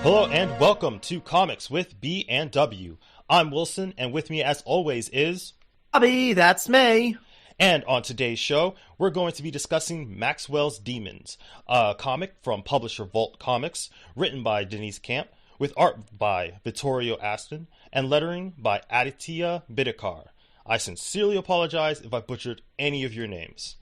Hello and welcome to Comics with B and W. I'm Wilson, and with me as always is Bobby, that's me. And on today's show, we're going to be discussing Maxwell's Demons, a comic from publisher Vault Comics, written by Denise Camp, with art by Vittorio Aston, and lettering by Aditya Bidikar. I sincerely apologize if I butchered any of your names.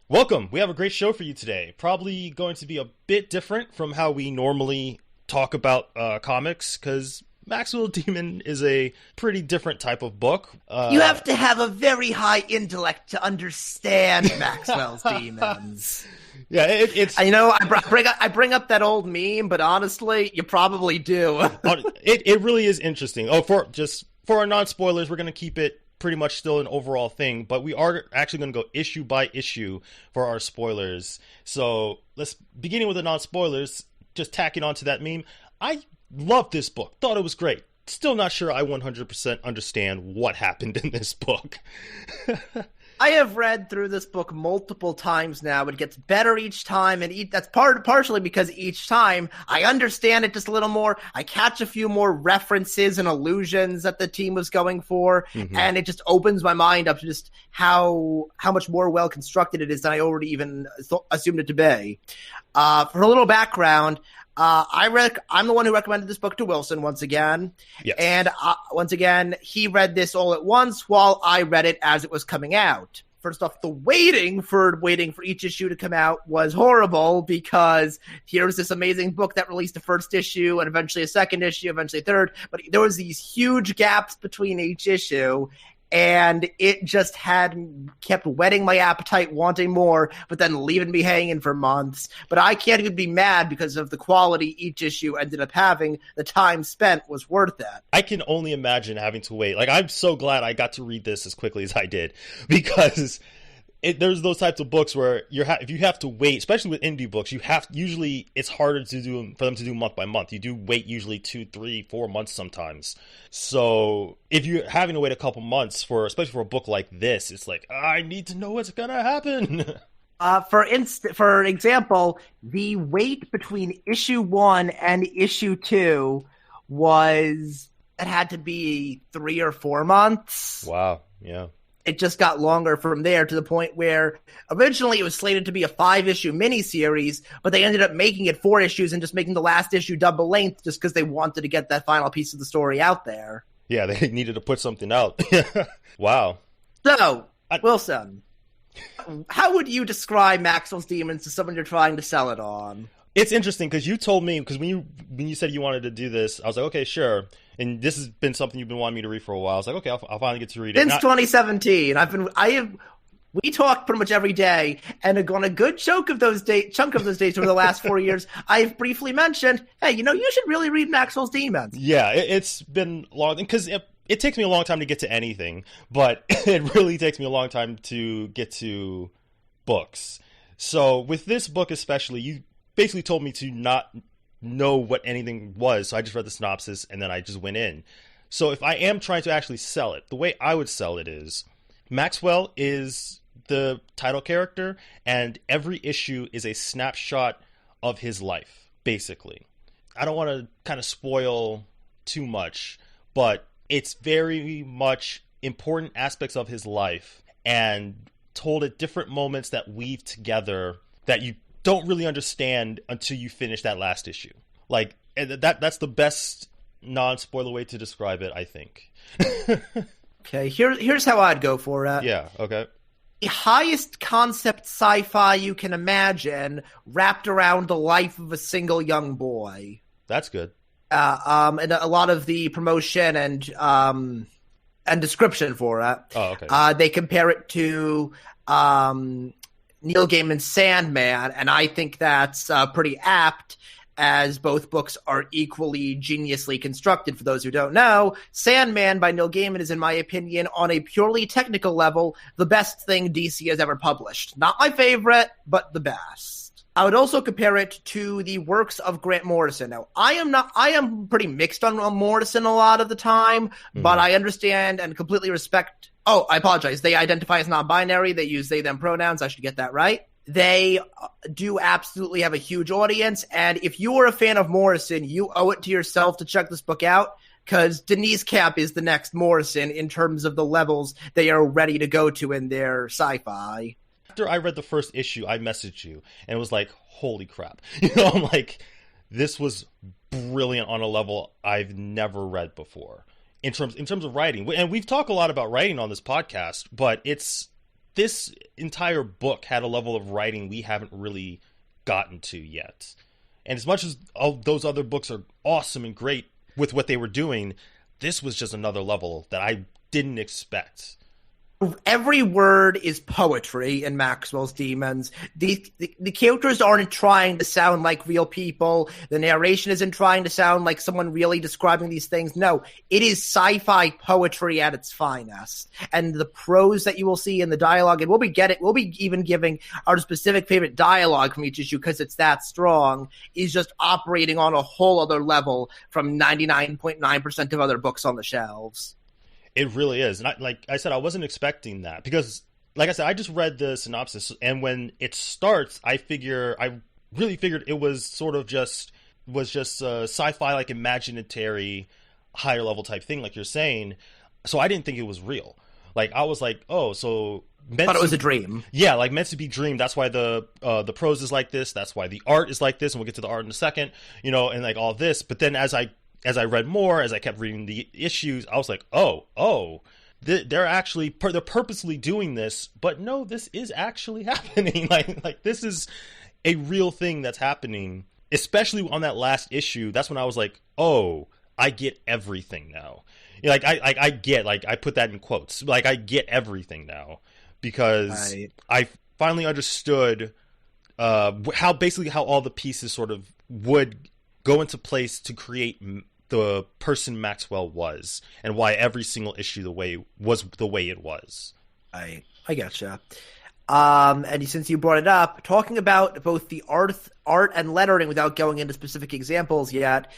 Welcome! We have a great show for you today. Probably going to be a bit different from how we normally talk about comics, because Maxwell Demon is a pretty different type of book. You have to have a very high intellect to understand Maxwell's Demons. Yeah, it's... I know I bring up that old meme, but honestly, you probably do. It really is interesting. For our non-spoilers, we're going to keep it pretty much still an overall thing, but we are actually going to go issue by issue for our spoilers. So let's beginning with the non-spoilers. Just tacking onto that meme, I loved this book. Thought it was great. Still not sure I 100% understand what happened in this book. I have read through this book multiple times now. It gets better each time, and that's partially because each time I understand it just a little more. I catch a few more references and allusions that the team was going for, and it just opens my mind up to just how much more well constructed it is than I already even assumed it to be. For a little background, I'm the one who recommended this book to Wilson once again. Yes. And once again, he read this all at once while I read it as it was coming out. First off, the waiting for each issue to come out was horrible, because here's this amazing book that released a first issue and eventually a second issue, eventually a third, but there was these huge gaps between each issue. And it just kept whetting my appetite, wanting more, but then leaving me hanging for months. But I can't even be mad because of the quality each issue ended up having. The time spent was worth it. I can only imagine having to wait. Like, I'm so glad I got to read this as quickly as I did, because there's those types of books where if you have to wait, especially with indie books, usually it's harder for them to do month by month. You do wait usually 2, 3, 4 months sometimes. So if you're having to wait a couple months especially for a book like this, it's like, I need to know what's gonna happen. For example, the wait between issue 1 and issue 2 had to be 3 or 4 months. Wow. Yeah. It just got longer from there, to the point where originally it was slated to be a 5-issue miniseries, but they ended up making it 4 issues and just making the last issue double length just because they wanted to get that final piece of the story out there. Yeah, they needed to put something out. Wow. So, Wilson, how would you describe Maxwell's Demons to someone you're trying to sell it on? It's interesting because you told me, because when you said you wanted to do this, I was like, okay, sure. And this has been something you've been wanting me to read for a while. I was like, okay, I'll finally get to read it. Since 2017, we talk pretty much every day, and on a good chunk of those days over the last 4 years, I've briefly mentioned, hey, you should really read Maxwell's Demons. Yeah, it's been long, because it takes me a long time to get to anything, but it really takes me a long time to get to books. So with this book especially, you basically told me to not know what anything was, so I just read the synopsis and then I just went in. So if I am trying to actually sell it, the way I would sell it is Maxwell is the title character, and every issue is a snapshot of his life, basically. I don't want to kind of spoil too much, but it's very much important aspects of his life and told at different moments that weave together that you don't really understand until you finish that last issue. Like, that's the best non-spoiler way to describe it, I think. Okay, here's how I'd go for it. Yeah, okay. The highest concept sci-fi you can imagine, wrapped around the life of a single young boy. That's good. And a lot of the promotion and description for it. Oh, okay. They compare it to Neil Gaiman's Sandman, and I think that's pretty apt, as both books are equally geniusly constructed. For those who don't know, Sandman by Neil Gaiman is, in my opinion, on a purely technical level, the best thing DC has ever published. Not my favorite, but the best. I would also compare it to the works of Grant Morrison. Now, I am pretty mixed on Morrison a lot of the time, but I understand and completely respect. Oh, I apologize. They identify as non-binary. They use they, them pronouns. I should get that right. They do absolutely have a huge audience, and if you are a fan of Morrison, you owe it to yourself to check this book out, because Denise Camp is the next Morrison in terms of the levels they are ready to go to in their sci-fi. After I read the first issue, I messaged you, and it was like, holy crap. You know, I'm like, this was brilliant on a level I've never read before. In terms of writing. And we've talked a lot about writing on this podcast, but this entire book had a level of writing we haven't really gotten to yet. And as much as all those other books are awesome and great with what they were doing, this was just another level that I didn't expect. Every word is poetry in Maxwell's Demons. The characters aren't trying to sound like real people. The narration isn't trying to sound like someone really describing these things. No, it is sci-fi poetry at its finest. And the prose that you will see in the dialogue, and we'll be even giving our specific favorite dialogue from each issue because it's that strong, is just operating on a whole other level from 99.9% of other books on the shelves. It really is. And like I said, I wasn't expecting that because, like I said, I just read the synopsis. And when it starts, I really figured it was sort of just a sci-fi, like imaginary, higher level type thing, like you're saying. So I didn't think it was real. Like, I was like, oh, so... But it was a dream. Yeah, like meant to be dream. That's why the prose is like this. That's why the art is like this. And we'll get to the art in a second, you know, and like all this. But then as I read more, as I kept reading the issues, I was like, they're purposely doing this, but no, this is actually happening. like this is a real thing that's happening, especially on that last issue. That's when I was like, oh, I get everything now. You know, I get, like, I put that in quotes, like, I get everything now because I finally understood how all the pieces sort of would go into place to create the person Maxwell was, and why every single issue was the way it was. I gotcha. And since you brought it up, talking about both the art and lettering without going into specific examples yet,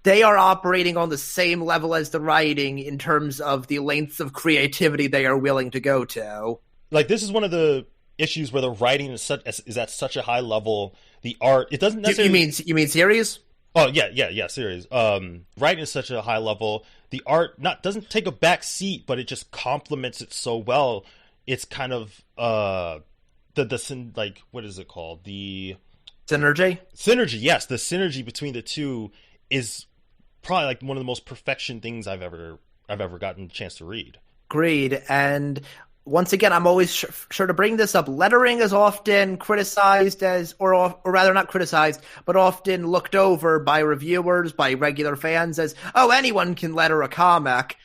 they are operating on the same level as the writing in terms of the lengths of creativity they are willing to go to. Like, this is one of the issues where the writing is at such a high level. The art, it doesn't necessarily... You mean series? Oh, yeah, series. Writing is such a high level. The art doesn't take a back seat, but it just complements it so well. It's kind of like, what is it called? The synergy? Synergy, yes. The synergy between the two is probably like one of the most perfection things I've ever gotten a chance to read. Agreed. And once again, I'm always sure to bring this up. Lettering is often criticized or rather not criticized, but often looked over by reviewers, by regular fans as, oh, anyone can letter a comic.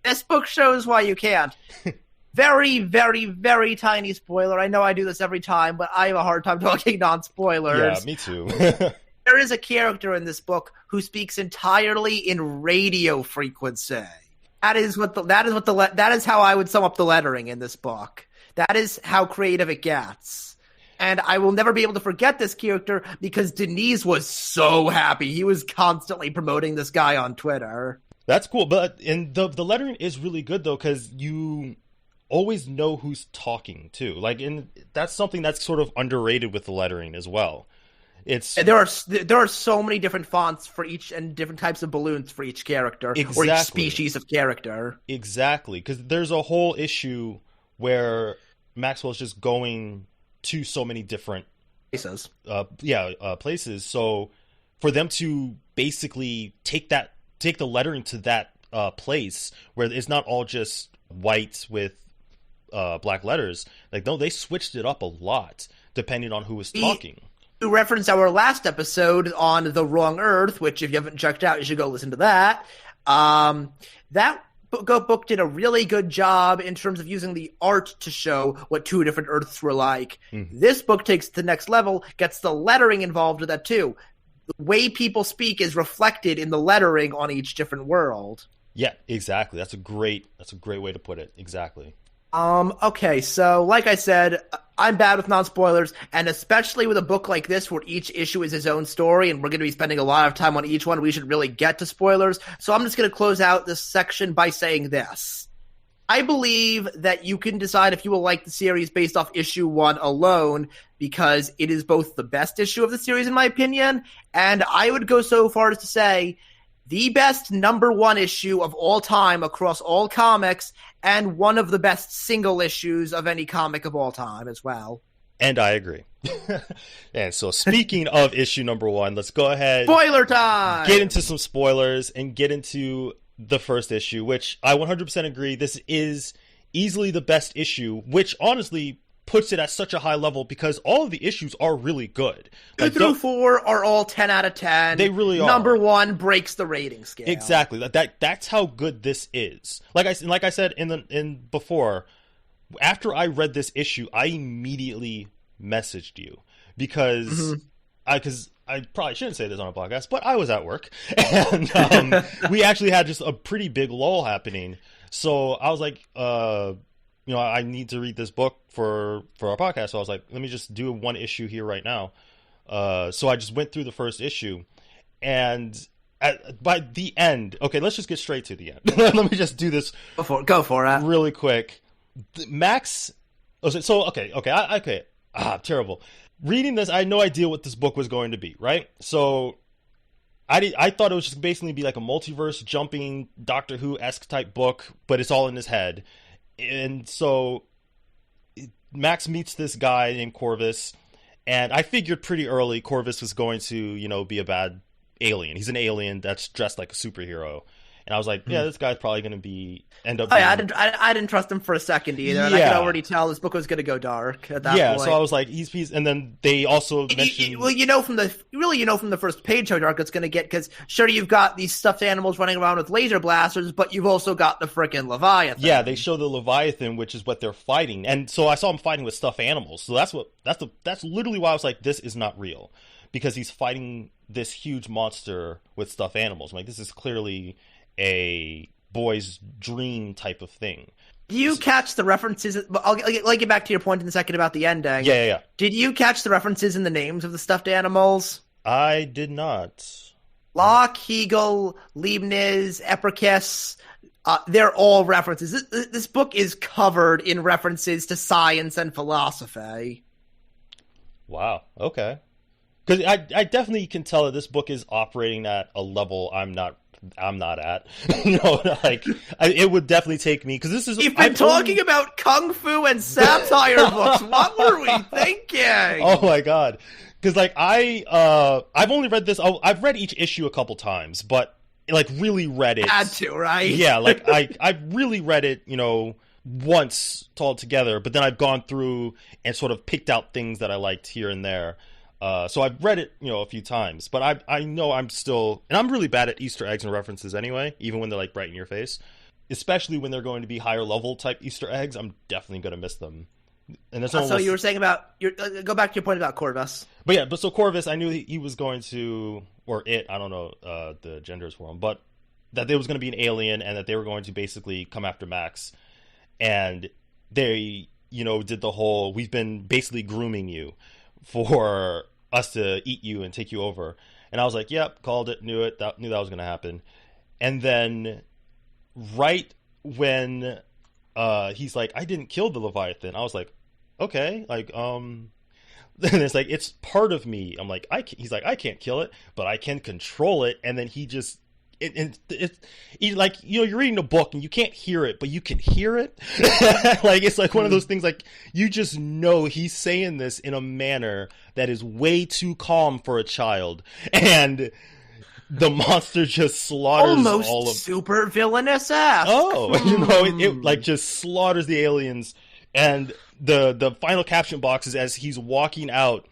This book shows why you can't. Very, very, very tiny spoiler. I know I do this every time, but I have a hard time talking non-spoilers. Yeah, me too. There is a character in this book who speaks entirely in radio frequency. That is how I would sum up the lettering in this book. That is how creative it gets. And I will never be able to forget this character because Denise was so happy. He was constantly promoting this guy on Twitter. That's cool. But the lettering is really good, though, because you always know who's talking, too. Like, and that's something that's sort of underrated with the lettering as well. There are so many different fonts for each and different types of balloons for each character, exactly. Or each species of character. Exactly, because there's a whole issue where Maxwell's just going to so many different places. Places. So for them to basically take the lettering to that place where it's not all just white with black letters, like, no, they switched it up a lot depending on who was talking. To reference our last episode on The Wrong Earth, which if you haven't checked out, you should go listen to that. That book did a really good job in terms of using the art to show what two different Earths were like. Mm-hmm. This book takes it to the next level, gets the lettering involved with that too. The way people speak is reflected in the lettering on each different world. Yeah, exactly. That's a great way to put it. Exactly. Okay, so like I said, I'm bad with non-spoilers, and especially with a book like this where each issue is its own story, and we're going to be spending a lot of time on each one, we should really get to spoilers. So I'm just going to close out this section by saying this. I believe that you can decide if you will like the series based off issue 1 alone, because it is both the best issue of the series, in my opinion, and I would go so far as to say the best #1 issue of all time across all comics, and one of the best single issues of any comic of all time as well. And I agree. And so speaking of issue #1, let's go ahead. Spoiler time! Get into some spoilers and get into the first issue, which I 100% agree. This is easily the best issue, which honestly puts it at such a high level because all of the issues are really good. 2 through 4 are all 10 out of 10. They really are. #1 breaks the rating scale. Exactly. That's how good this is. Like I said in before, after I read this issue, I immediately messaged you because I probably shouldn't say this on a podcast, but I was at work and we actually had just a pretty big lull happening. So I was like, I need to read this book for our podcast. So I was like, let me just do one issue here right now. So I just went through the first issue, and by the end, okay, let's just get straight to the end. Let me just do this. Go for it. Really quick. Max. Okay. Terrible. Reading this, I had no idea what this book was going to be, right? So I thought it was just basically be like a multiverse jumping Doctor Who-esque type book, but it's all in his head. And so Max meets this guy named Corvus, and I figured pretty early Corvus was going to, be a bad alien. He's an alien that's dressed like a superhero. And I was like, yeah, this guy's probably going to end up. I didn't trust him for a second either, and I could already tell this book was going to go dark at that point. Yeah, so I was like, he's, and then they also mentioned. Well, from the first page how dark it's going to get, because sure, you've got these stuffed animals running around with laser blasters, but you've also got the frickin' Leviathan. Yeah, they show the Leviathan, which is what they're fighting, and so I saw him fighting with stuffed animals. So that's literally why I was like, this is not real, because he's fighting this huge monster with stuffed animals. I'm like, this is clearly a boy's dream type of thing. Do you catch the references? I'll get back to your point in a second about the ending. Yeah. Did you catch the references in the names of the stuffed animals? I did not. Locke, Hegel, Leibniz, Epicurus, they're all references. This book is covered in references to science and philosophy. Wow, okay. Because I definitely can tell that this book is operating at a level I'm not at. It would definitely take me, because this is. You've been talking about kung fu and satire books. What were we thinking? Oh my god! Because I've only read this. I've read each issue a couple times, but really read it. Had to, right? Yeah, I've really read it, once all together. But then I've gone through and sort of picked out things that I liked here and there. So I've read it, a few times, but I know I'm still, and I'm really bad at Easter eggs and references anyway, even when they're right in your face, especially when they're going to be higher level type Easter eggs. I'm definitely going to miss them. And that's so you were saying about go back to your point about Corvus. But so Corvus, I knew he was going to, or it, I don't know the genders for him, but that there was going to be an alien and that they were going to basically come after Max, and they, did the whole, we've been basically grooming you for us to eat you and take you over. And I was like, yep, called it, knew that was going to happen. And then right when he's like, I didn't kill the Leviathan, I was like, okay, and it's like, it's part of me. I'm like, he's like, I can't kill it, but I can control it. And then he just, you're reading a book and you can't hear it, but you can hear it. It's like one of those things, you just know he's saying this in a manner that is way too calm for a child, and the monster just slaughters all of super villainous-esque. It just slaughters the aliens. And the final caption box is as he's walking out,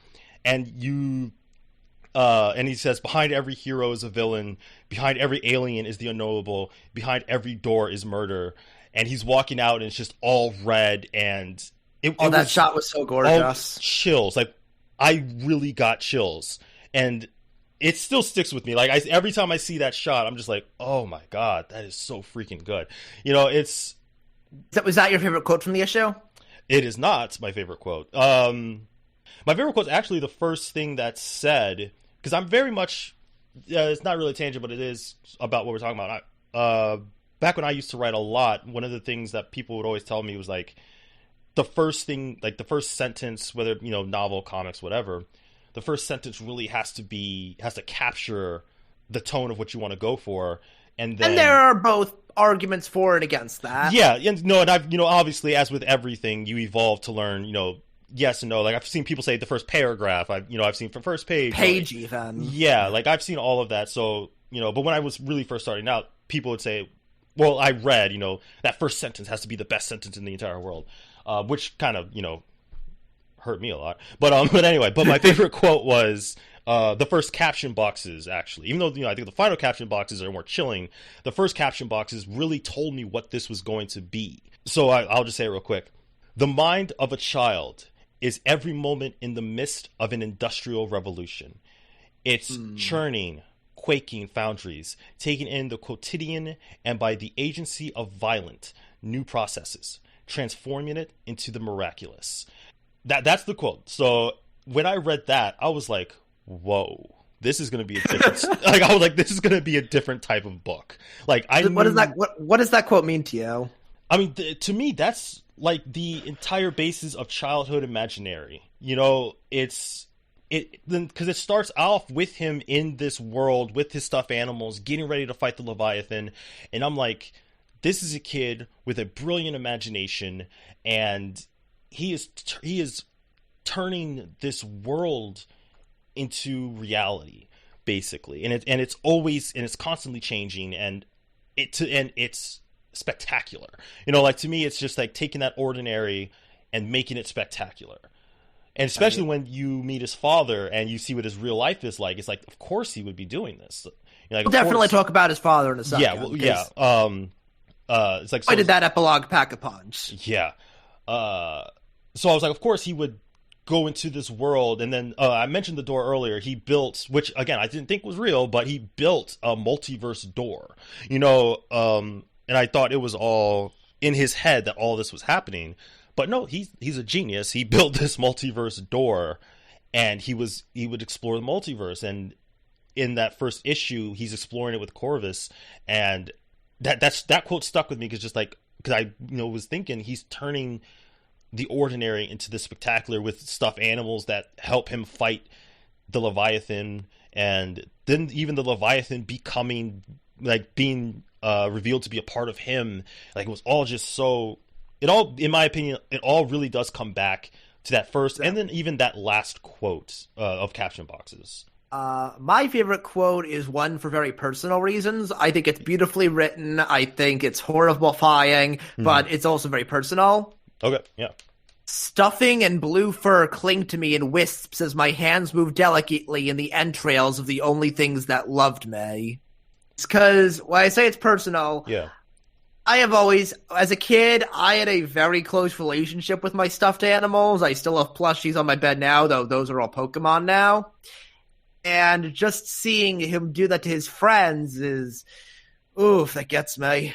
and he says, behind every hero is a villain, behind every alien is the unknowable, behind every door is murder. And he's walking out and it's just all red, and that shot was so gorgeous. Chills. I really got chills. And it still sticks with me. Every time I see that shot, I'm just like, oh my god, that is so freaking good. Was that your favorite quote from the issue? It is not my favorite quote. My favorite quote is actually the first thing that's said, because I'm very much, it's not really a tangent, but it is about what we're talking about. back when I used to write a lot, one of the things that people would always tell me was like the first thing, like the first sentence, whether, you know, novel, comics, whatever, the first sentence really has to capture the tone of what you want to go for. And there are both arguments for and against that. Yeah. And I've, you know, obviously as with everything, you evolve to learn, you know, yes and no. Like I've seen people say the first paragraph. I've seen from first page. Even. Yeah, like I've seen all of that. So, you know, but when I was really first starting out, people would say, well, I read, you know, that first sentence has to be the best sentence in the entire world, which kind of, you know, hurt me a lot. But anyway, but my favorite quote was the first caption boxes, actually. Even though, you know, I think the final caption boxes are more chilling, the first caption boxes really told me what this was going to be. So I'll just say it real quick. The mind of a child is every moment in the midst of an industrial revolution. It's churning, quaking foundries, taking in the quotidian, and by the agency of violent new processes, transforming it into the miraculous. That's the quote. So when I read that, I was like, whoa, this is going to be a different like I was like, this is going to be a different type of book. Like what does that quote mean to you? I mean, to me, that's like the entire basis of childhood imaginary. You know, because it starts off with him in this world with his stuffed animals, getting ready to fight the Leviathan, and I'm like, this is a kid with a brilliant imagination, and he is turning this world into reality, basically, and it's constantly changing, and it's spectacular. You know, like to me, it's just like taking that ordinary and making it spectacular. And especially when you meet his father and you see what his real life is like, it's like, of course he would be doing this. You know, like, we'll definitely talk about his father in a second. Yeah, well, yeah. It's like, why did that epilogue pack a punch? Yeah. So I was like, of course he would go into this world. And then I mentioned the door earlier. He built, which again I didn't think was real, but he built a multiverse door. You know, and I thought it was all in his head that all this was happening. But no, he's a genius. He built this multiverse door, and he would explore the multiverse. And in that first issue, he's exploring it with Corvus, and that quote stuck with me because I was thinking he's turning the ordinary into the spectacular with stuffed animals that help him fight the Leviathan, and then even the Leviathan being revealed to be a part of him. Like it was all just so. It all, in my opinion, it all really does come back to that first, and then even that last quote of caption boxes. My favorite quote is one for very personal reasons. I think it's beautifully written. I think it's horrifying, but it's also very personal. Okay, yeah. Stuffing and blue fur cling to me in wisps as my hands move delicately in the entrails of the only things that loved me. It's because, when I say it's personal, yeah. I have always, as a kid, I had a very close relationship with my stuffed animals. I still have plushies on my bed now, though those are all Pokemon now. And just seeing him do that to his friends is, oof, that gets me.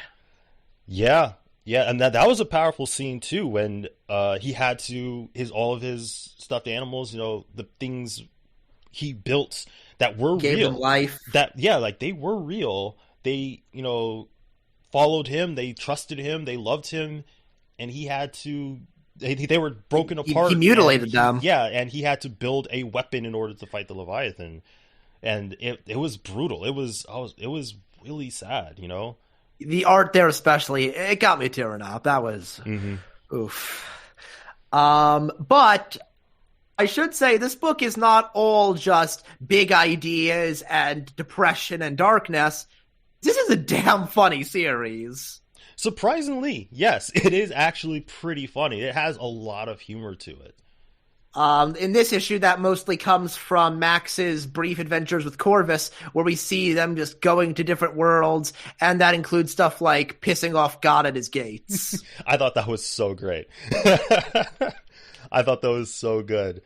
Yeah, and that was a powerful scene too, when he had to all of his stuffed animals, you know, the things he built that were gave real, them life. Like they were real. They, you know, followed him, they trusted him, they loved him, and he had to. They were broken apart. He mutilated them. Yeah, and he had to build a weapon in order to fight the Leviathan, and it was brutal. It was really sad, you know. The art there, especially, it got me tearing up. That was oof. But I should say this book is not all just big ideas and depression and darkness. This is a damn funny series. Surprisingly, yes, it is actually pretty funny. It has a lot of humor to it. In this issue, that mostly comes from Max's brief adventures with Corvus, where we see them just going to different worlds, and that includes stuff like pissing off God at his gates. I thought that was so great. I thought that was so good.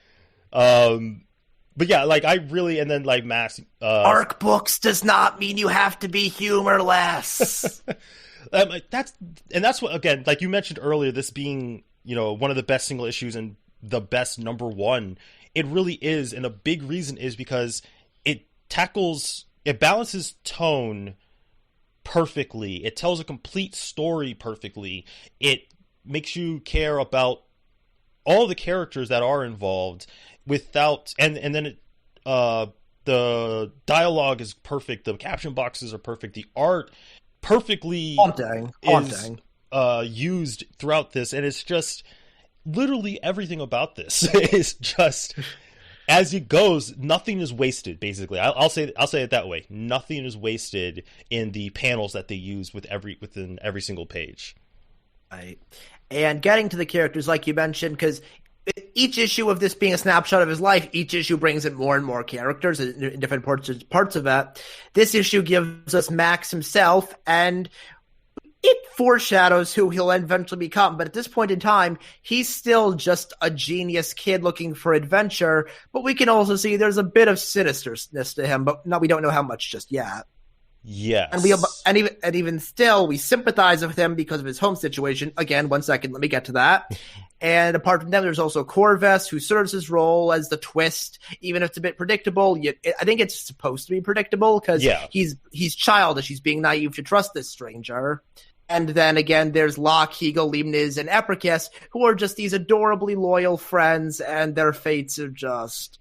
But yeah, like I really, and then like Max, ARC books does not mean you have to be humorless. That's what, again, like you mentioned earlier, this being, you know, one of the best single issues and the best #1. It really is, and a big reason is because it balances tone perfectly. It tells a complete story perfectly. It makes you care about all the characters that are involved without, and then the dialogue is perfect. The caption boxes are perfect. The art perfectly Haunting. is used throughout this, and it's just literally everything about this is just as it goes. Nothing is wasted. Basically, I'll say it that way. Nothing is wasted in the panels that they use within every single page. Right. And getting to the characters, like you mentioned, because each issue of this being a snapshot of his life, each issue brings in more and more characters in different parts of it. This issue gives us Max himself, and it foreshadows who he'll eventually become. But at this point in time, he's still just a genius kid looking for adventure. But we can also see there's a bit of sinisterness to him, but we don't know how much just yet. Yes. And even still, we sympathize with him because of his home situation. Again, 1 second, let me get to that. And apart from them, there's also Corvus, who serves his role as the twist, even if it's a bit predictable. I think it's supposed to be predictable because he's childish. He's being naive to trust this stranger. And then again, there's Locke, Hegel, Leibniz, and Epicurus, who are just these adorably loyal friends, and their fates are just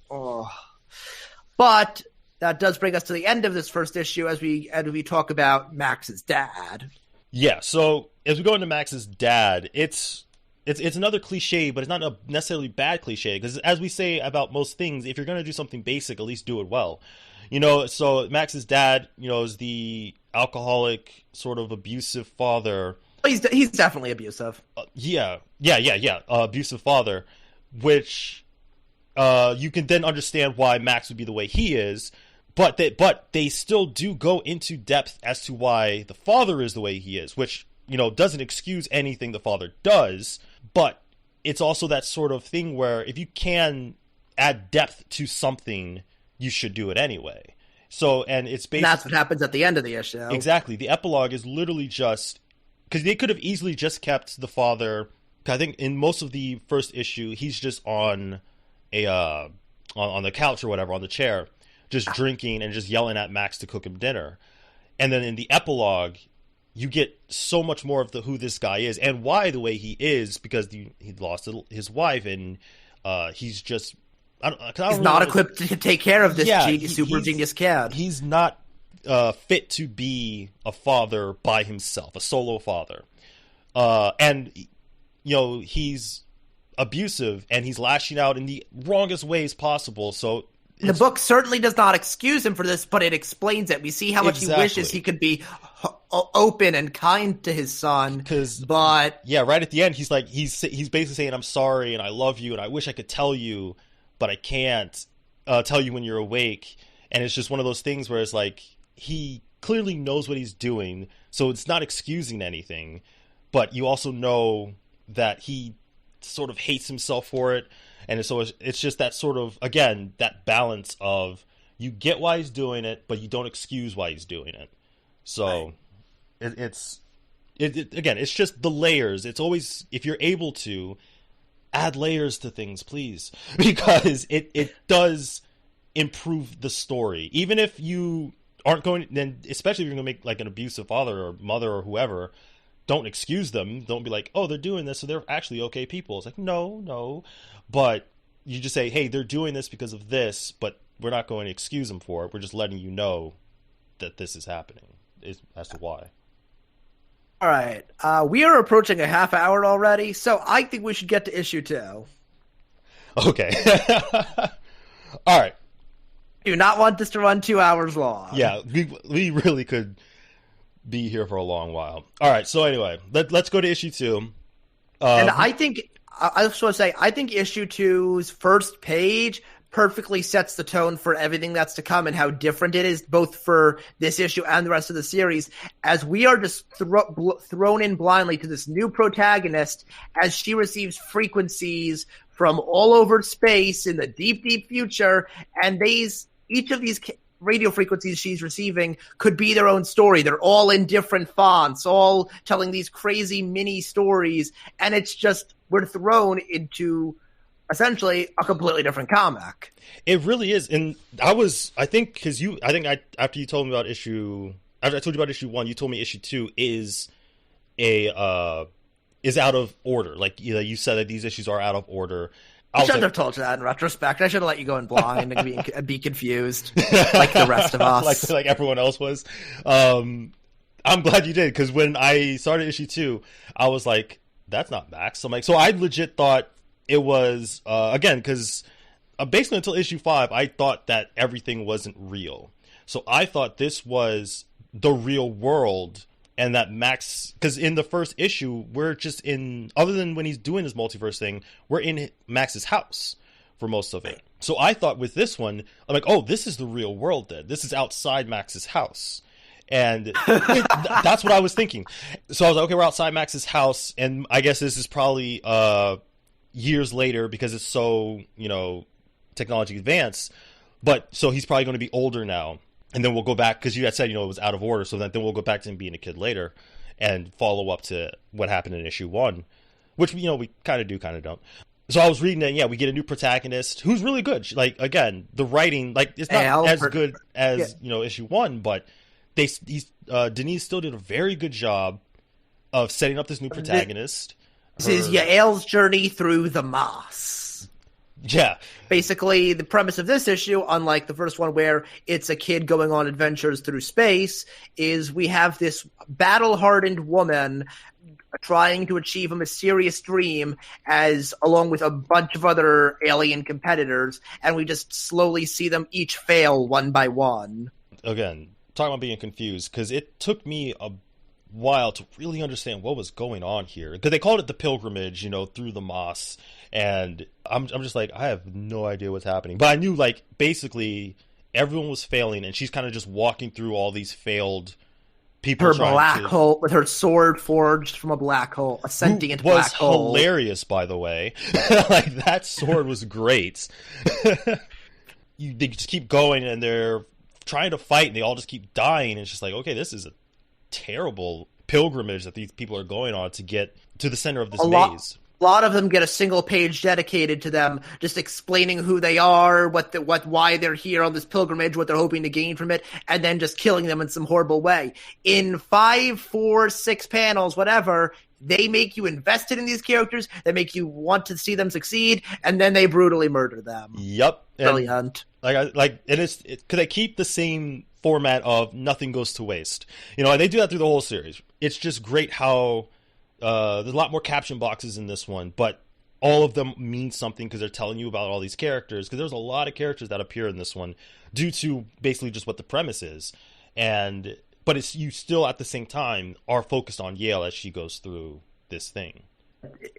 But that does bring us to the end of this first issue as we talk about Max's dad. Yeah, so as we go into Max's dad, it's another cliche, but it's not a necessarily bad cliche, because as we say about most things, if you're going to do something basic, at least do it well. So Max's dad, is the alcoholic, sort of abusive father. He's definitely abusive. Abusive father, which you can then understand why Max would be the way he is. But they still do go into depth as to why the father is the way he is, which, doesn't excuse anything the father does. But it's also that sort of thing where if you can add depth to something, you should do it anyway. So, and it's basically... And that's what happens at the end of the issue. Exactly. The epilogue is literally just... Because they could have easily just kept the father... I think in most of the first issue, he's just on on the couch or whatever, on the chair, just drinking and just yelling at Max to cook him dinner. And then in the epilogue, you get so much more of who this guy is and why the way he is, because he lost his wife, and he's just... He's not equipped to take care of this genius kid. He's not fit to be a father by himself, a solo father. And, he's abusive, and he's lashing out in the wrongest ways possible, so... The book certainly does not excuse him for this, but it explains it. We see how much he wishes he could be open and kind to his son. But right at the end, he's basically saying, "I'm sorry, and I love you, and I wish I could tell you, but I can't tell you when you're awake." And it's just one of those things where it's like he clearly knows what he's doing, so it's not excusing anything. But you also know that he sort of hates himself for it. And so it's just that sort of, again, that balance of you get why he's doing it, but you don't excuse why he's doing it. So it's just the layers. It's always, if you're able to, add layers to things, please. Because it does improve the story. Even if you aren't going, then especially if you're going to make like an abusive father or mother or whoever, don't excuse them. Don't be like, oh, they're doing this, so they're actually okay people. It's like, no. But you just say, hey, they're doing this because of this, but we're not going to excuse them for it. We're just letting you know that this is happening as to why. All right. We are approaching a half hour already, so I think we should get to issue 2. Okay. All right. Do not want this to run 2 hours long. Yeah, we really could be here for a long while. All right, so anyway, let's go to issue 2. And I just want to say, I think issue 2's first page perfectly sets the tone for everything that's to come and how different it is, both for this issue and the rest of the series, as we are just thrown in blindly to this new protagonist as she receives frequencies from all over space in the deep, deep future, and each of these radio frequencies she's receiving could be their own story. They're all in different fonts, all telling these crazy mini stories, and it's just, we're thrown into essentially a completely different comic. It really is. And after you told me about issue I told you about issue 1. You told me issue 2 is is out of order. Like, you said that these issues are out of order. I shouldn't have told you that in retrospect. I should have let you go in blind and be confused like the rest of us. like everyone else was. I'm glad you did, because when I started issue 2, I was like, that's not Max. So I'm like, so I legit thought it was, again, because basically until issue 5, I thought that everything wasn't real. So I thought this was the real world, and that Max, because in the first issue, we're just in, other than when he's doing his multiverse thing, we're in Max's house for most of it. So I thought with this one, I'm like, oh, this is the real world then. This is outside Max's house. And that's what I was thinking. So I was like, okay, we're outside Max's house, and I guess this is probably years later because it's so, technology advanced. But so he's probably going to be older now. And then we'll go back, because you had said, it was out of order. So then we'll go back to him being a kid later and follow up to what happened in issue 1, which, we kind of do, kind of don't. So I was reading that, yeah, we get a new protagonist who's really good. Like, again, the writing, like, it's not as good as, issue 1, but Denise still did a very good job of setting up this new protagonist. This is Yael's journey through the moss. Yeah. Basically, the premise of this issue, unlike the first one where it's a kid going on adventures through space, is we have this battle-hardened woman trying to achieve a mysterious dream along with a bunch of other alien competitors, and we just slowly see them each fail one by one. Again, talking about being confused, because it took me a while to really understand what was going on here, because they called it the pilgrimage, through the moss, and I'm just like, I have no idea what's happening. But I knew, like, basically everyone was failing, and she's kind of just walking through all these failed people. Her black hole, with her sword forged from a black hole, a sentient black hole. Was hilarious, by the way. Like, that sword was great. They just keep going, and they're trying to fight, and they all just keep dying. And it's just like, okay, this is a terrible pilgrimage that these people are going on to get to the center of this maze. A lot of them get a single page dedicated to them, just explaining who they are, why they're here on this pilgrimage, what they're hoping to gain from it, and then just killing them in some horrible way. In 5, 4, 6 panels, whatever, they make you invested in these characters, they make you want to see them succeed, and then they brutally murder them. Yep. Brilliant. And it's could they keep the same format of nothing goes to waste? And they do that through the whole series. It's just great how there's a lot more caption boxes in this one, but all of them mean something because they're telling you about all these characters, because there's a lot of characters that appear in this one due to basically just what the premise is. But it's, you still at the same time are focused on Yael as she goes through this thing.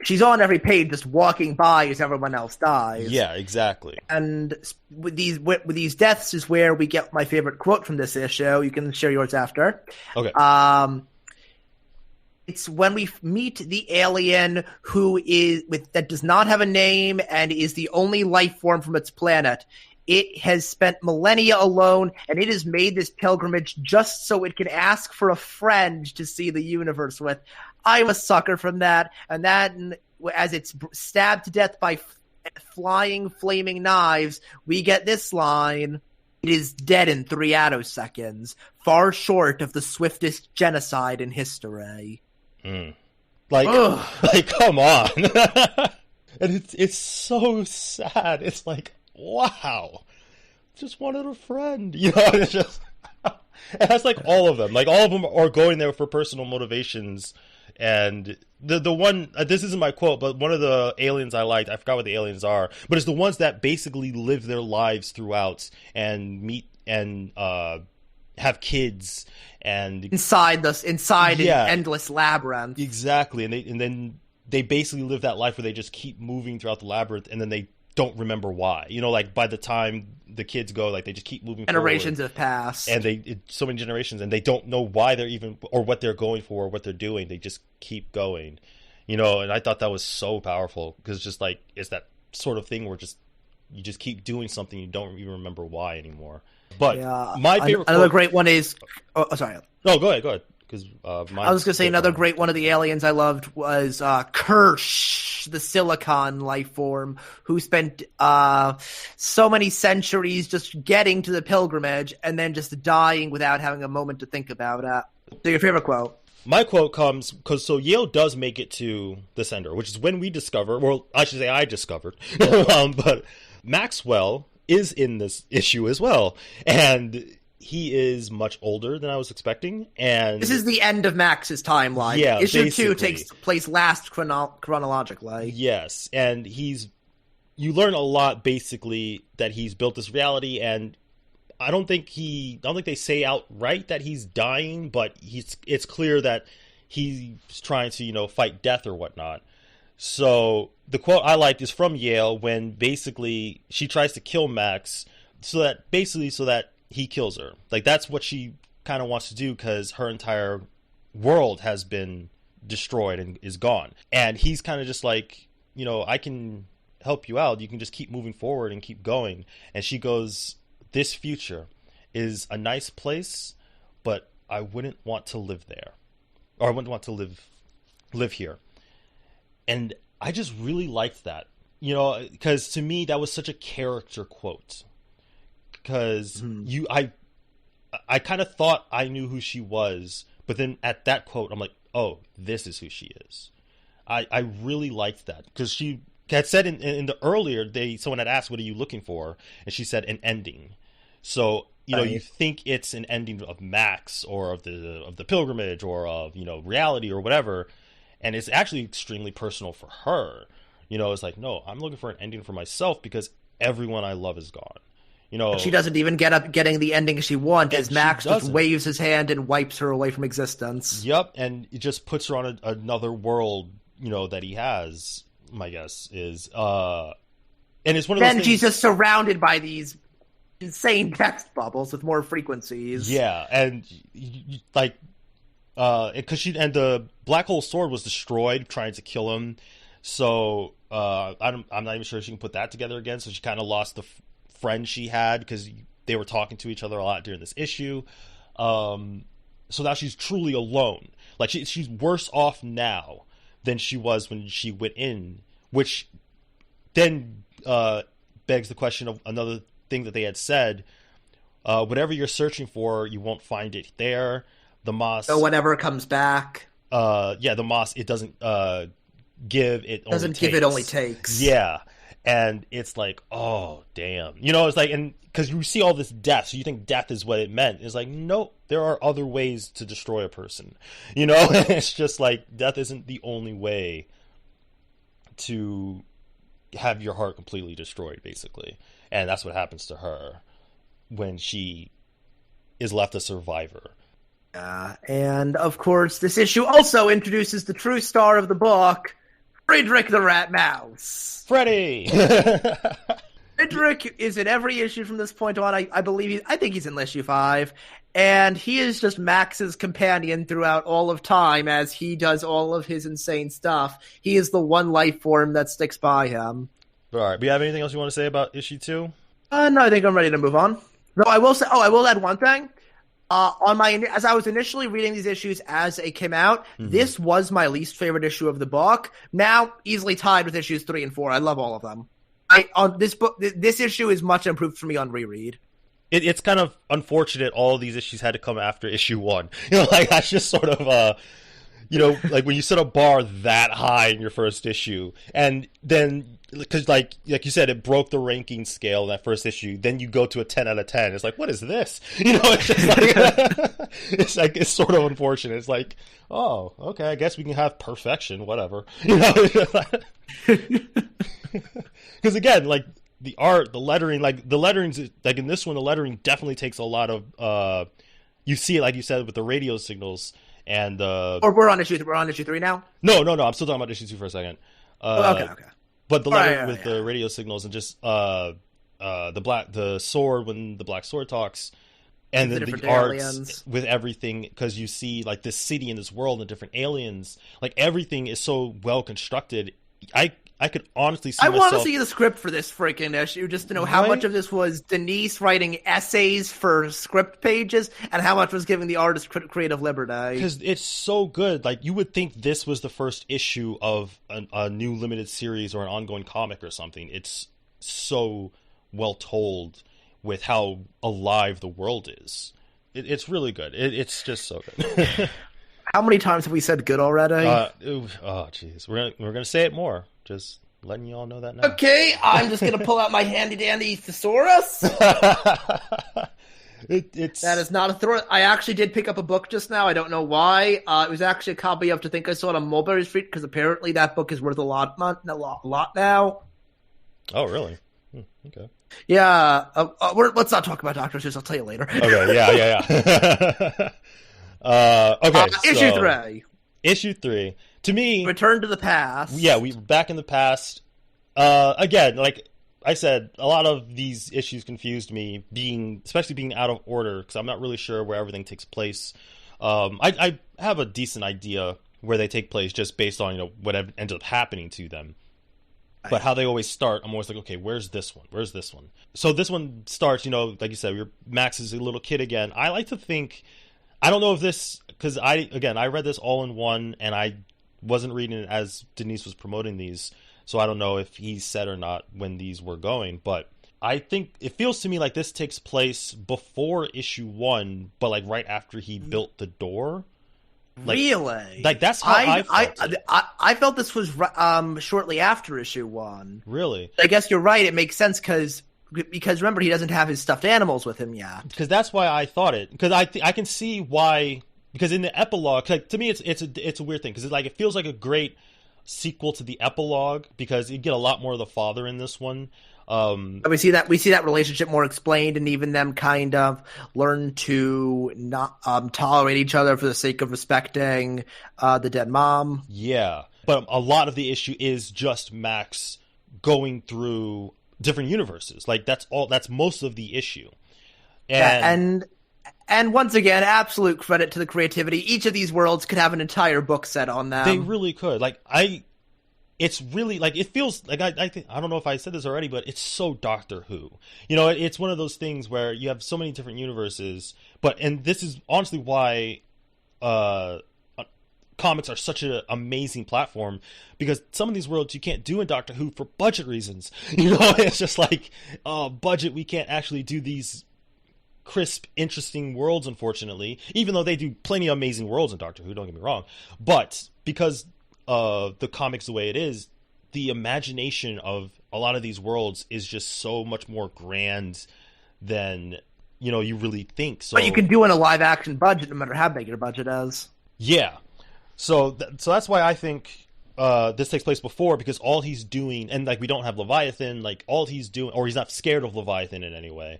She's on every page just walking by as everyone else dies. Yeah, exactly. And with these deaths is where we get my favorite quote from this issue. You can share yours after. Okay. It's when we meet the alien that does not have a name and is the only life form from its planet. It has spent millennia alone, and it has made this pilgrimage just so it can ask for a friend to see the universe with. I'm a sucker from that, and that, as it's stabbed to death by flying, flaming knives, we get this line: "It is dead in 3 attoseconds, far short of the swiftest genocide in history." Like, come on. And it's so sad. It's like, wow, just wanted a friend. It's just, it has like all of them. Like, all of them are going there for personal motivations. And the one, this isn't my quote, but one of the aliens I liked, I forgot what the aliens are, but it's the ones that basically live their lives throughout and meet and have kids and inside an endless labyrinth. Exactly. And then they basically live that life where they just keep moving throughout the labyrinth, and then they don't remember why. Like, by the time the kids go, like, they just keep moving generations forward. Have passed, and so many generations, and they don't know why they're even, or what they're going for, or what they're doing. They just keep going, and I thought that was so powerful, because it's just like, it's that sort of thing where you just keep doing something, you don't even remember why anymore. But my favorite another great one is, sorry. No, go ahead. Because I was going to say another great one of the aliens I loved was Kirsch, the silicon life form, who spent so many centuries just getting to the pilgrimage and then just dying without having a moment to think about it. So your favorite quote? My quote comes because Yale does make it to the center, which is when we discover, well, I should say I discovered, but Maxwell is in this issue as well, and he is much older than I was expecting. And this is the end of Max's timeline. Yeah, issue 2 takes place last chronologically. Yes, and you learn a lot basically that he's built this reality, and I don't think they say outright that he's dying, but it's clear that he's trying to, fight death or whatnot. So the quote I liked is from Yale when basically she tries to kill Max so that he kills her. Like, that's what she kind of wants to do because her entire world has been destroyed and is gone. And he's kind of just like, I can help you out. You can just keep moving forward and keep going. And she goes, this future is a nice place, but I wouldn't want to live there. Or I wouldn't want to live here. And I just really liked that, because to me that was such a character quote. Because I kind of thought I knew who she was, but then at that quote, I'm like, oh, this is who she is. I really liked that because she had said in the earlier someone had asked, what are you looking for? And she said an ending. So, you think it's an ending of Max or of the pilgrimage or of, reality or whatever. And it's actually extremely personal for her. It's like, no, I'm looking for an ending for myself because everyone I love is gone. She doesn't even get up getting the ending she wants as Max just waves his hand and wipes her away from existence. Yep, and it just puts her on another world, that he has, my guess is. And it's one of those things. She's just surrounded by these insane text bubbles with more frequencies. Yeah, and because the black hole sword was destroyed trying to kill him, so I'm not even sure she can put that together again. So she kind of lost the friend she had because they were talking to each other a lot during this issue. So now she's truly alone. Like she's worse off now than she was when she went in, which then begs the question of another thing that they had said. Whatever you're searching for, you won't find it there. The moss. So whatever comes back. The moss. It doesn't give. It doesn't give. It only takes. Yeah. And it's like, oh, damn. It's like, and because you see all this death, so you think death is what it meant. It's like, nope, there are other ways to destroy a person. It's just like, death isn't the only way to have your heart completely destroyed, basically. And that's what happens to her when she is left a survivor. And, of course, this issue also introduces the true star of the book, Friedrich the Rat Mouse. Freddy! Friedrich is in every issue from this point on. I think he's in issue 5. And he is just Max's companion throughout all of time as he does all of his insane stuff. He is the one life form that sticks by him. All right. Do you have anything else you want to say about issue 2? No, I think I'm ready to move on. No, I will say. Oh, I will add one thing. As I was initially reading these issues as they came out, this was my least favorite issue of the book. Now, easily tied with issues 3 and 4. I love all of them. This issue is much improved for me on reread. It's kind of unfortunate all of these issues had to come after issue 1. That's just sort of like when you set a bar that high in your first issue, and then because like you said, it broke the ranking scale in that first issue. Then you go to a 10 out of 10. It's like, what is this? It's just like it's sort of unfortunate. It's like, oh, okay, I guess we can have perfection, whatever. Because again, like the art, the lettering, like the lettering's like in this one, the lettering definitely takes a lot of. You see it, like you said, with the radio signals. And or we're on issue 3 now. No. I'm still talking about issue 2 for a second. Okay. But the letter with the radio signals and just the sword when the black sword talks, and then the arts with everything, because you see like this city and this world and different aliens. Like everything is so well constructed. could honestly see I myself. want to see the script for this freaking issue, just to know how much of this was Denise writing essays for script pages, and how much was giving the artist creative liberty. Because it's so good. Like, you would think this was the first issue of a new limited series or an ongoing comic or something. It's so well told with how alive the world is. It's really good. It's just so good. How many times have we said good already? Jeez. We're gonna say it more. Just letting you all know that now. Okay, I'm just gonna pull out my handy dandy thesaurus. That is not a thesaurus. I actually did pick up a book just now. I don't know why. It was actually a copy of To Think I Saw It on Mulberry Street, because apparently that book is worth a lot now. Oh, really? Okay. Yeah. Let's not talk about Dr. Seuss. I'll tell you later. Okay. Yeah. Okay. Issue 3. Issue 3. To me, Return to the Past. Yeah, we were back in the past. Again, like I said, a lot of these issues confused me, especially being out of order, because I'm not really sure where everything takes place. I have a decent idea where they take place just based on what ends up happening to them. But how they always start, I'm always like, okay, where's this one? Where's this one? So this one starts, like you said, Max is a little kid again. I like to think, I don't know if this, because I read this all in one, and I wasn't reading it as Denise was promoting these, so I don't know if he said or not when these were going, but I think it feels to me like this takes place before issue 1, but like right after he built the door. Like, really? Like that's how I felt it. I felt this was shortly after issue 1. Really? I guess you're right. It makes sense because remember, he doesn't have his stuffed animals with him yet. Because that's why I thought it. Because I can see why. Because in the epilogue, like, to me, it's a weird thing. Because it feels like a great sequel to the epilogue, because you get a lot more of the father in this one. We see that relationship more explained, and even them kind of learn to not tolerate each other for the sake of respecting the dead mom. Yeah, but a lot of the issue is just Max going through different universes. Like that's most of the issue. And once again, absolute credit to the creativity. Each of these worlds could have an entire book set on them. They really could. It's really like, it feels like I don't know if I said this already, but it's so Doctor Who. It's one of those things where you have so many different universes, and this is honestly why comics are such an amazing platform, because some of these worlds you can't do in Doctor Who for budget reasons. It's just like, budget, we can't actually do these crisp, interesting worlds, unfortunately, even though they do plenty of amazing worlds in Doctor Who, don't get me wrong. But because the comics the way it is, the imagination of a lot of these worlds is just so much more grand than you really think. So, but you can do in a live action budget, no matter how big your budget is. Yeah, so that's why I think this takes place before, because all he's doing, and like we don't have Leviathan, like all he's doing, or he's not scared of Leviathan in any way.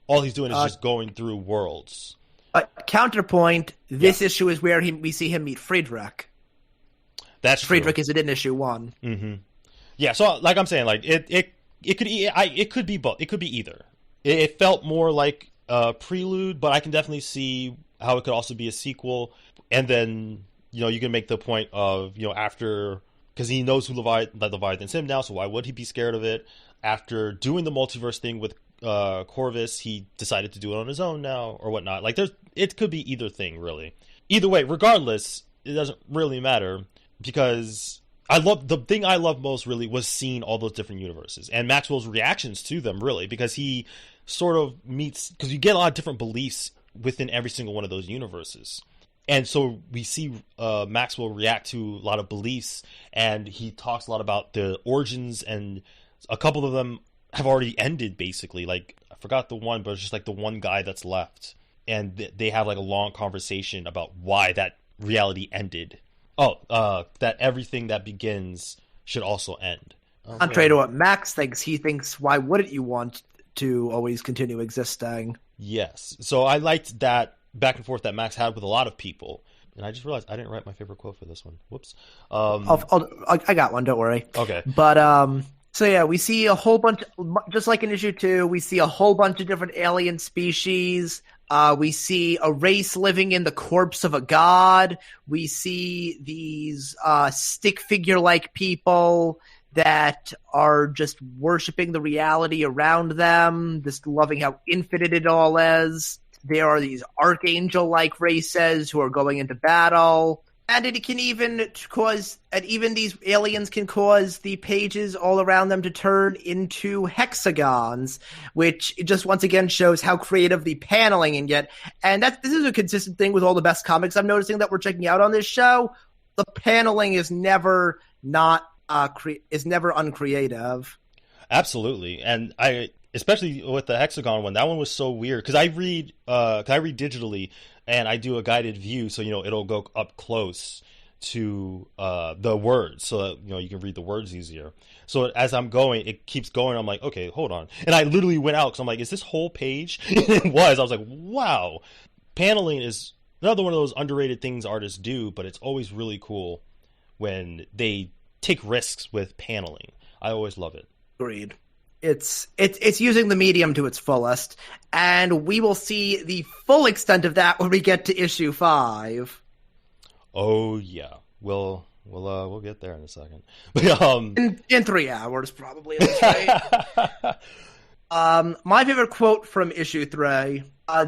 All he's doing is just going through worlds. Counterpoint, this issue is where we see him meet Friedrich. That's Friedrich true. Is it in issue 1? Mm-hmm. Yeah, so like I'm saying, like it could be both. It could be either. It felt more like a prelude, but I can definitely see how it could also be a sequel. And then you can make the point of after, because he knows who Leviathan's him now, so why would he be scared of it? After doing the multiverse thing with Corvus, he decided to do it on his own now, or whatnot. Like it could be either thing, really. Either way, regardless, it doesn't really matter, because the thing I love most really was seeing all those different universes and Maxwell's reactions to them, really, because he sort of because you get a lot of different beliefs within every single one of those universes. And so we see Maxwell react to a lot of beliefs, and he talks a lot about the origins, and a couple of them have already ended, basically. Like, I forgot the one, but it's just like the one guy that's left. And they have like a long conversation about why that reality ended. That everything that begins should also end. Contrary to what Max thinks, he thinks, why wouldn't you want to always continue existing? Yes. So I liked that back and forth that Max had with a lot of people. And I just realized I didn't write my favorite quote for this one. Whoops. I got one, don't worry. Okay. But, so yeah, we see a whole bunch, just like in issue 2, we see a whole bunch of different alien species. We see a race living in the corpse of a god. We see these stick figure-like people. that are just worshiping the reality around them, just loving how infinite it all is. There are these archangel-like races who are going into battle. And it can even cause, and even these aliens can cause the pages all around them to turn into hexagons, which just once again shows how creative the paneling can get. And this is a consistent thing with all the best comics I'm noticing that we're checking out on this show. The paneling is never uncreative. Absolutely, and especially with the hexagon one, that one was so weird because I read digitally. And I do a guided view, so it'll go up close to the words, so that you can read the words easier. So as I'm going, it keeps going. I'm like, okay, hold on, and I literally went out because I'm like, is this whole page? It was. I was like, wow, paneling is another one of those underrated things artists do, but it's always really cool when they take risks with paneling. I always love it. Agreed. It's using the medium to its fullest, and we will see the full extent of that when we get to issue 5. Oh yeah, we'll get there in a second. But, in 3 hours probably. That's right. My favorite quote from issue 3.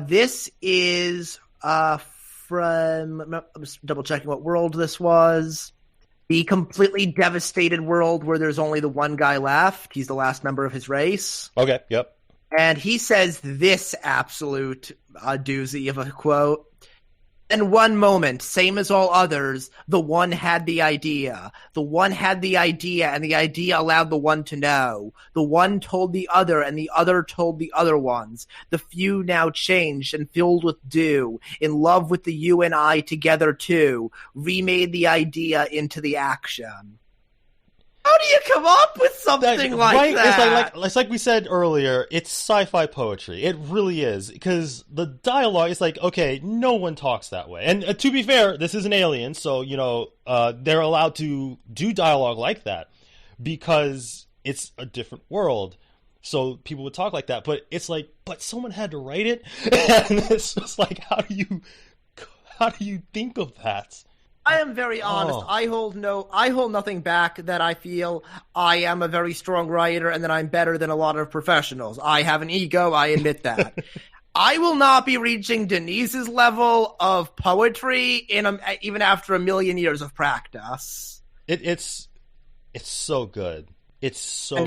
This is from. I'm just double checking what world this was. The completely devastated world where there's only the one guy left. He's the last member of his race. Okay, yep. And he says this absolute doozy of a quote. In one moment, same as all others, the one had the idea. The one had the idea, and the idea allowed the one to know. The one told the other, and the other told the other ones. The few now changed and filled with dew, in love with the you and I together too, remade the idea into the action. How do you come up with something like that? It's like we said earlier, it's sci-fi poetry. It really is. Because the dialogue is like, okay, no one talks that way. And to be fair, this is an alien, so, they're allowed to do dialogue like that because it's a different world. So people would talk like that. But it's like, but someone had to write it? And it's just like, how do you think of that? I am very honest. I hold nothing back that I feel I am a very strong writer and that I'm better than a lot of professionals. I have an ego, I admit that. I will not be reaching Denise's level of poetry even after a million years of practice. It's so good. It's so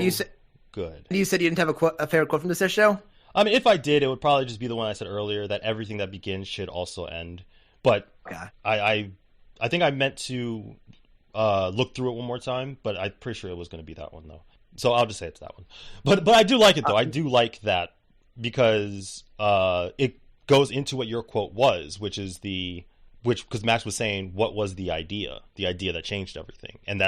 good. And you said you didn't have a favorite quote from this issue? I mean, if I did, it would probably just be the one I said earlier, that everything that begins should also end. But okay. I think I meant to look through it one more time, but I'm pretty sure it was going to be that one, though. So I'll just say it's that one. But I do like it, though. I do like that because it goes into what your quote was, because Max was saying, what was the idea that changed everything. And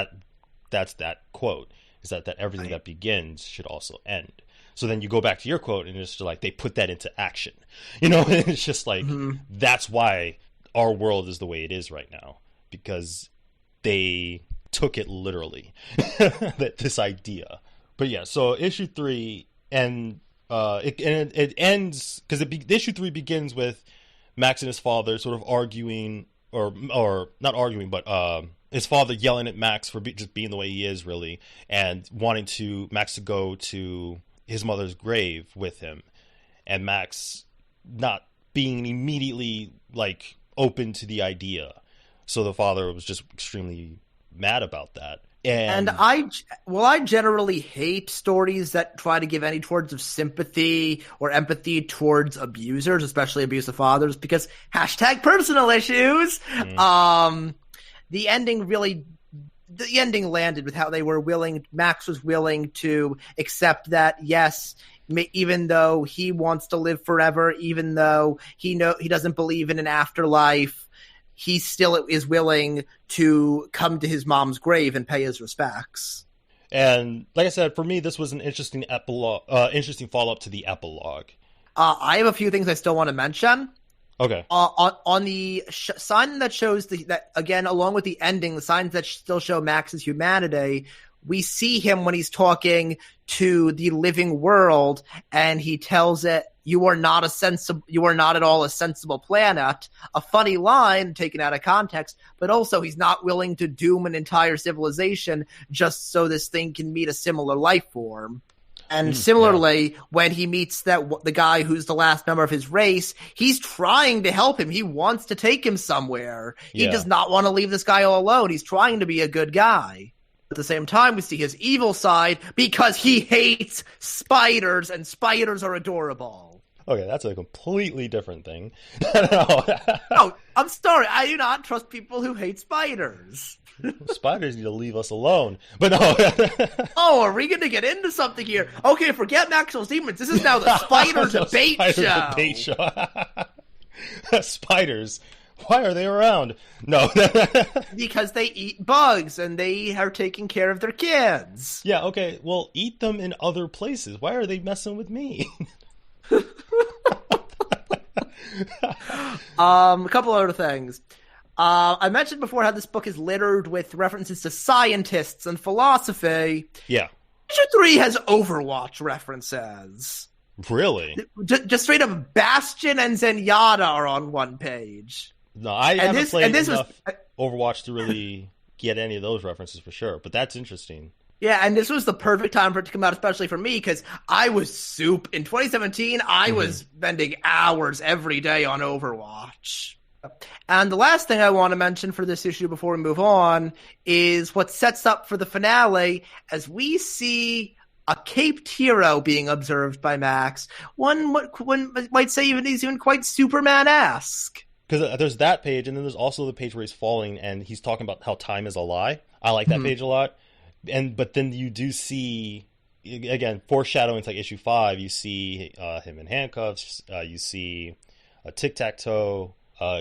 that's that quote, is that everything that begins should also end. So then you go back to your quote, and it's just like they put that into action. It's just like, that's why our world is the way it is right now, because they took it literally, this idea. But yeah, so issue 3, and it ends because issue 3 begins with Max and his father sort of arguing, or not arguing, but his father yelling at Max for just being the way he is, really, and wanting Max to go to his mother's grave with him, and Max not being immediately like open to the idea. So the father was just extremely mad about that. And I generally hate stories that try to give any towards of sympathy or empathy towards abusers, especially abusive fathers, because #personal issues. The ending landed with how they were willing. Max was willing to accept that, yes, even though he wants to live forever, even though he doesn't believe in an afterlife, he still is willing to come to his mom's grave and pay his respects. And like I said, for me, this was an interesting interesting follow-up to the epilogue. I have a few things I still want to mention. Okay. On the sign that shows that again, along with the ending, the signs that still show Max's humanity, we see him when he's talking to the living world, and he tells it you are not at all a sensible planet. A funny line taken out of context, but also he's not willing to doom an entire civilization just so this thing can meet a similar life form. And similarly, when he meets the guy who's the last member of his race, he's trying to help him. He wants to take him somewhere. He does not want to leave this guy all alone. He's trying to be a good guy. At the same time, we see his evil side because he hates spiders, and spiders are adorable. Okay, that's a completely different thing. No, I'm sorry. I do not trust people who hate spiders. Spiders need to leave us alone. But no. Oh, are we going to get into something here? Okay, forget Maxwell's Demons. This is now the spider debate show. Spiders. Why are they around? No. Because they eat bugs and they are taking care of their kids. Yeah, okay. Well, eat them in other places. Why are they messing with me? A couple other things. I mentioned before how this book is littered with references to scientists and philosophy. Yeah. Issue 3 has Overwatch references. Really? Just straight up Bastion and Zenyatta are on one page. No, I haven't played enough Overwatch to really get any of those references for sure, but that's interesting. Yeah, and this was the perfect time for it to come out, especially for me, because I was soup. In 2017, I was spending hours every day on Overwatch. And the last thing I want to mention for this issue before we move on is what sets up for the finale, as we see a caped hero being observed by Max. One might say he's even quite Superman-esque. Because there's that page, and then there's also the page where he's falling, and he's talking about how time is a lie. I like that page a lot. But then you do see, again, foreshadowing to like issue 5, you see him in handcuffs, you see a tic-tac-toe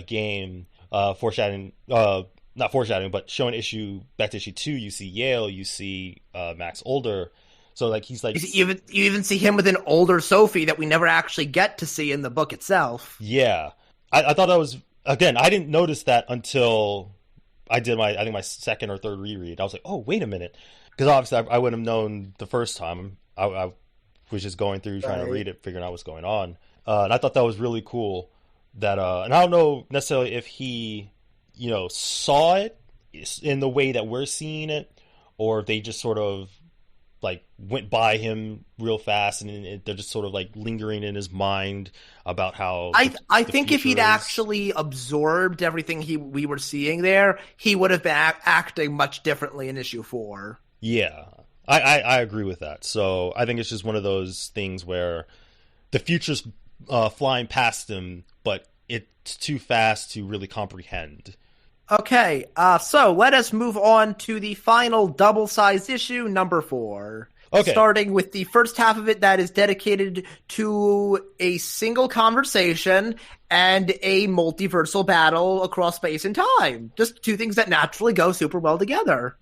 game, foreshadowing, not foreshadowing, but showing back to issue 2, you see Yale, you see Max older. So like he's like you even see him with an older Sophie that we never actually get to see in the book itself. Yeah. I thought that was, again, I didn't notice that until I did my second or third reread. I was like, oh, wait a minute. Because obviously I wouldn't have known the first time. I was just going through, trying to read it, figuring out what's going on. And I thought that was really cool. That and I don't know necessarily if he, saw it in the way that we're seeing it, or if they just sort of like went by him real fast and they're just sort of like lingering in his mind about how I think if he'd actually absorbed everything we were seeing there, he would have been acting much differently in issue 4. Yeah, I agree with that. So I think it's just one of those things where the future's flying past him, but it's too fast to really comprehend. Okay, so let us move on to the final double-sized issue, number 4. Okay. Starting with the first half of it that is dedicated to a single conversation and a multiversal battle across space and time. Just two things that naturally go super well together.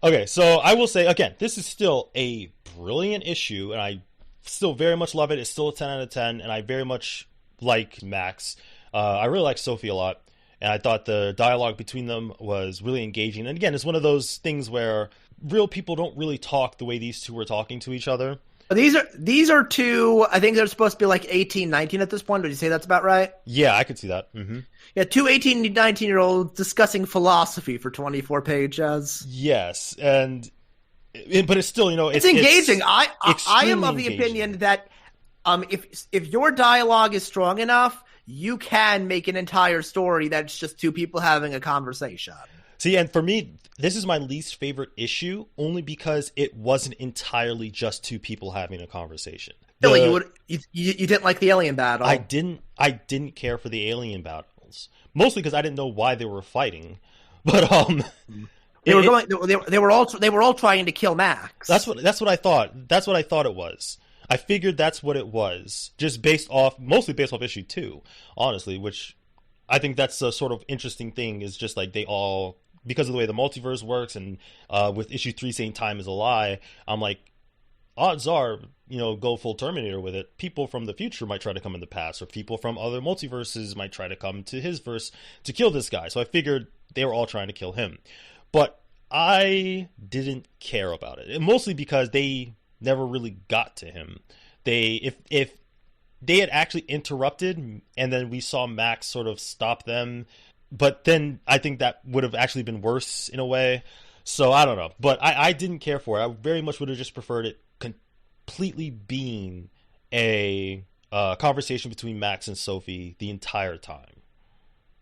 Okay, so I will say, again, this is still a brilliant issue, and I still very much love it. It's still a 10 out of 10, and I very much like Max. I really like Sophie a lot. And I thought the dialogue between them was really engaging. And again, it's one of those things where real people don't really talk the way these two were talking to each other. These are two, I think they're supposed to be like 18, 19 at this point. Would you say that's about right? Yeah, I could see that. Mm-hmm. Yeah, two 18, 19-year-olds discussing philosophy for 24 pages. Yes, but it's still, it's engaging. I am of the opinion that if your dialogue is strong enough, you can make an entire story that's just two people having a conversation. See, and for me, this is my least favorite issue, only because it wasn't entirely just two people having a conversation. Really, you didn't like the alien battle? I didn't care for the alien battles, mostly because I didn't know why they were fighting. But they were all trying to kill Max. That's what I thought. That's what I thought it was. I figured that's what it was, just mostly based off issue 2, honestly, which I think that's a sort of interesting thing, is just like they all, because of the way the multiverse works, and with issue 3 saying time is a lie, I'm like, odds are, go full Terminator with it, people from the future might try to come in the past, or people from other multiverses might try to come to his verse to kill this guy. So I figured they were all trying to kill him. But I didn't care about it, mostly because they never really got to him. If they had actually interrupted, and then we saw Max sort of stop them. But then I think that would have actually been worse in a way. So I don't know. But I didn't care for it. I very much would have just preferred it completely being a conversation between Max and Sophie the entire time.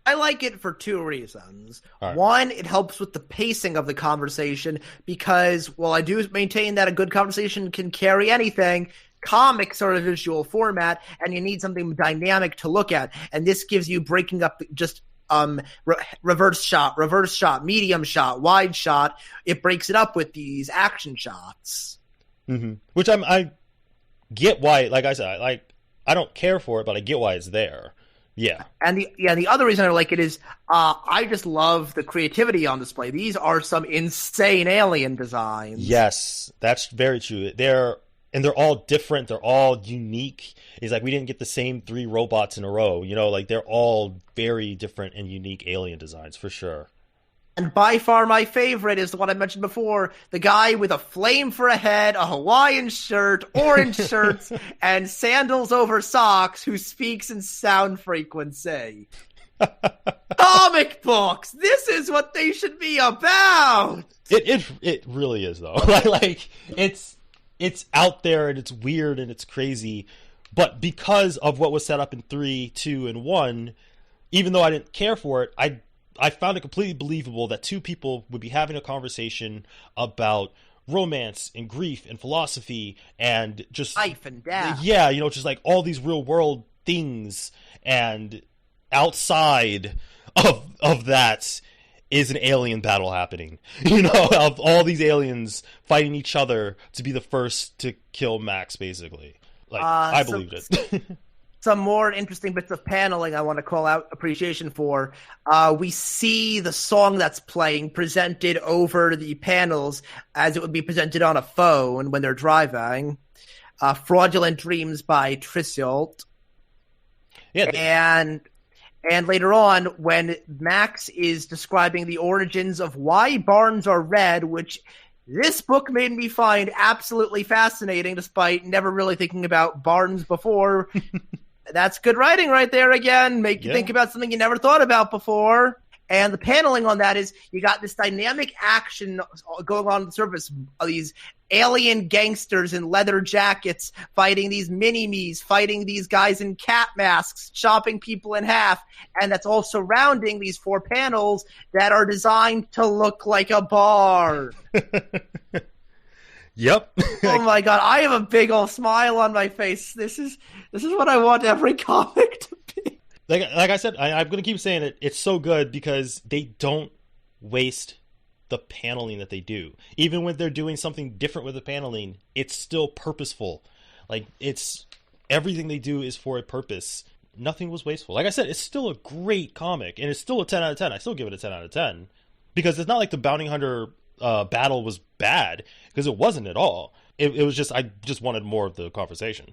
I like it for two reasons. Right. One, it helps with the pacing of the conversation because, while I do maintain that a good conversation can carry anything, comics are a visual format, and you need something dynamic to look at. And this gives you breaking up just reverse shot, medium shot, wide shot. It breaks it up with these action shots. Mm-hmm. Which I get why, like I said, I don't care for it, but I get why it's there. Yeah. And the other reason I like it is I just love the creativity on display. These are some insane alien designs. Yes, that's very true. They're all different. They're all unique. It's like we didn't get the same 3 robots in a row. You know, like they're all very different and unique alien designs for sure. And by far my favorite is the one I mentioned before, the guy with a flame for a head, a Hawaiian shirt, orange shirts, and sandals over socks who speaks in sound frequency. Comic books! This is what they should be about! It really is, though. Like, it's out there, and it's weird, and it's crazy, but because of what was set up in 3, 2, and 1, even though I didn't care for it, I found it completely believable that 2 people would be having a conversation about romance and grief and philosophy and just life and death. Yeah, you know, just like all these real world things, and outside of that is an alien battle happening. You know, of all these aliens fighting each other to be the first to kill Max, basically. Like, I believed it. Some more interesting bits of paneling I want to call out appreciation for. We see the song that's playing presented over the panels as it would be presented on a phone when they're driving. Fraudulent Dreams by Trisselt. Yeah. And later on, when Max is describing the origins of why barns are red, which this book made me find absolutely fascinating, despite never really thinking about barns before. That's good writing right there again. Make you think about something you never thought about before. And the paneling on that is you got this dynamic action going on the surface of these alien gangsters in leather jackets fighting these mini-me's, fighting these guys in cat masks, chopping people in half. And that's all surrounding these 4 panels that are designed to look like a bar. Yep. Oh my god, I have a big old smile on my face. This is what I want every comic to be. Like I said, I'm going to keep saying it. It's so good because they don't waste the paneling that they do. Even when they're doing something different with the paneling, it's still purposeful. Like, it's everything they do is for a purpose. Nothing was wasteful. Like I said, it's still a great comic, and it's still a 10 out of 10. I still give it a 10 out of 10 because it's not like the Bounty Hunter battle was bad, because it wasn't at all. It was just, I just wanted more of the conversation.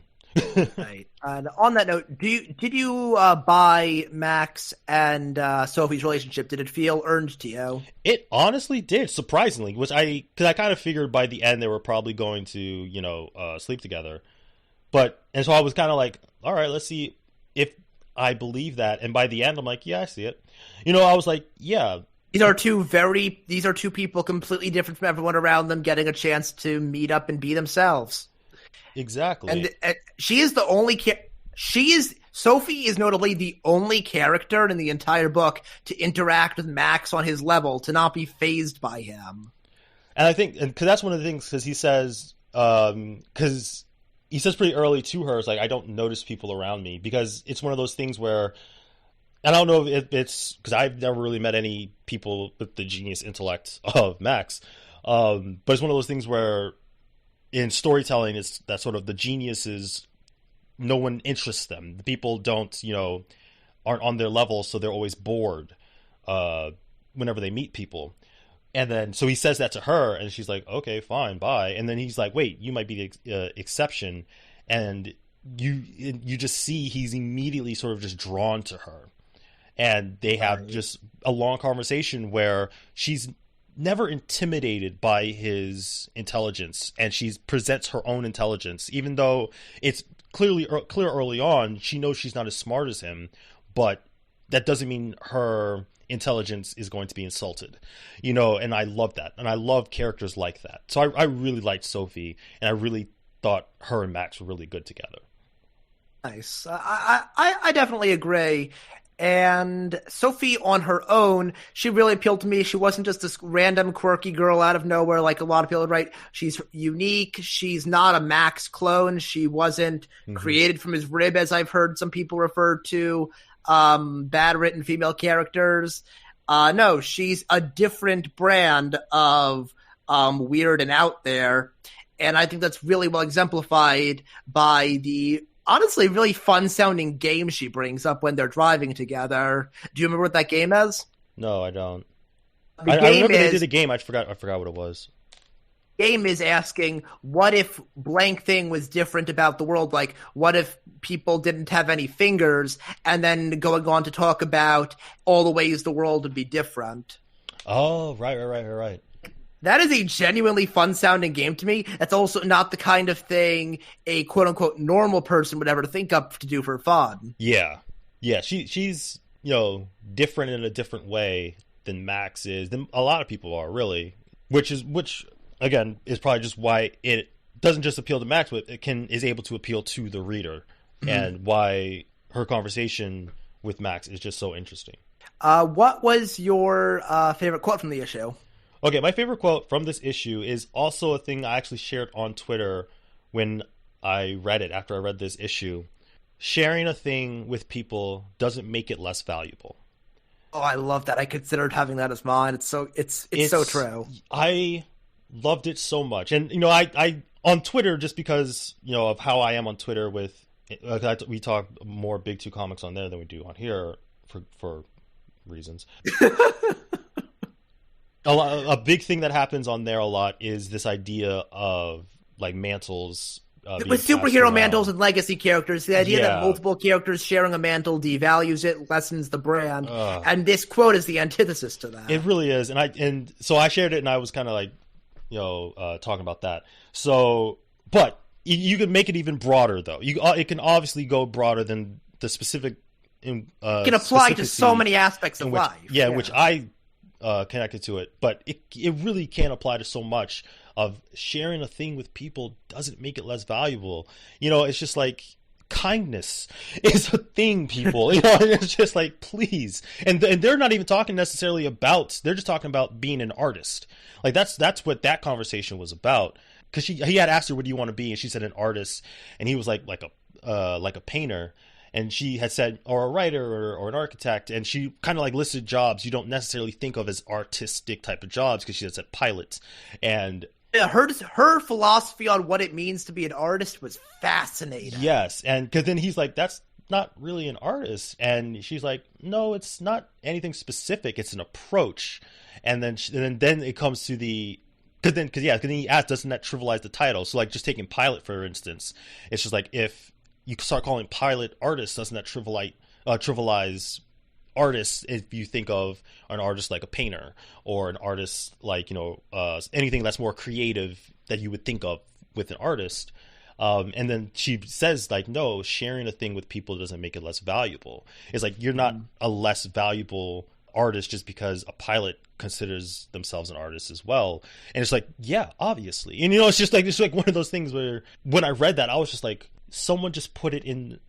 Right. And on that note, did you buy Max and Sophie's relationship? Did it feel earned to you? It honestly did, surprisingly, because I kind of figured by the end they were probably going to, sleep together. And so I was kind of like, all right, let's see if I believe that. And by the end, I'm like, yeah, I see it. I was like, yeah. These are two people completely different from everyone around them, getting a chance to meet up and be themselves. Exactly. And she is the only Sophie is notably the only character in the entire book to interact with Max on his level, to not be fazed by him. And I think, because that's one of the things, because he says pretty early to her, it's like, I don't notice people around me, because it's one of those things where, and I don't know if it's because I've never really met any people with the genius intellect of Max, but it's one of those things where in storytelling, it's that sort of the geniuses, no one interests them. The people aren't on their level, so they're always bored whenever they meet people. And then, so he says that to her, and she's like, okay, fine, bye. And then he's like, wait, you might be the exception. And you just see he's immediately sort of just drawn to her. And they have just a long conversation where she's never intimidated by his intelligence, and she presents her own intelligence, even though it's clear early on. She knows she's not as smart as him, but that doesn't mean her intelligence is going to be insulted, and I love that. And I love characters like that. So I really liked Sophie, and I really thought her and Max were really good together. Nice. I definitely agree. And Sophie on her own, she really appealed to me. She wasn't just this random quirky girl out of nowhere like a lot of people would write. She's unique. She's not a Max clone. She wasn't created from his rib, as I've heard some people refer to bad written female characters. No, she's a different brand of weird and out there. And I think that's really well exemplified by the honestly really fun sounding game she brings up when they're driving together. Do you remember what that game is? No, I don't. I remember they did a game. I forgot what it was. Game is asking, what if blank thing was different about the world? Like, what if people didn't have any fingers? And then going on to talk about all the ways the world would be different. Oh, right. That is a genuinely fun-sounding game to me. That's also not the kind of thing a quote-unquote normal person would ever think up to do for fun. Yeah. She's different in a different way than Max is. Than a lot of people are, really. Which again is probably just why it doesn't just appeal to Max, but is able to appeal to the reader, and why her conversation with Max is just so interesting. What was your favorite quote from the issue? Okay, my favorite quote from this issue is also a thing I actually shared on Twitter when I read it, after I read this issue. Sharing a thing with people doesn't make it less valuable. Oh, I love that. I considered having that as mine. It's so true. I loved it so much. And, I on Twitter, just because, of how I am on Twitter with, we talk more Big Two comics on there than we do on here for reasons. A big thing that happens on there a lot is this idea of like mantles. With superhero mantles and legacy characters, the idea that multiple characters sharing a mantle devalues it, lessens the brand. And this quote is the antithesis to that. It really is. And so I shared it, and I was kind of like, talking about that. So, but you can make it even broader, though. It can obviously go broader than the specific. It can apply to so many aspects of life. Yeah, which I connected to it, but it really can apply to so much. Of sharing a thing with people doesn't make it less valuable. It's just like kindness is a thing, people. It's just like, please. And they're not even talking necessarily about. They're just talking about being an artist. Like that's what that conversation was about. Because he had asked her, "What do you want to be?" And she said, "An artist." And he was like a painter. And she had said, or a writer or an architect, and she kind of like listed jobs you don't necessarily think of as artistic type of jobs, because she had said pilots. And her philosophy on what it means to be an artist was fascinating. Yes, and because then he's like, that's not really an artist. And she's like, no, it's not anything specific. It's an approach. And then it comes to the... Because he asked, doesn't that trivialize the title? So like just taking pilot, for instance, it's just like if... you start calling pilot artists, doesn't that trivialize artists if you think of an artist like a painter, or an artist like, anything that's more creative that you would think of with an artist. And then she says, like, no, sharing a thing with people doesn't make it less valuable. It's like, you're not a less valuable artist just because a pilot considers themselves an artist as well. And it's like, yeah, obviously. And, it's just like one of those things where when I read that, I was just like, someone just put it in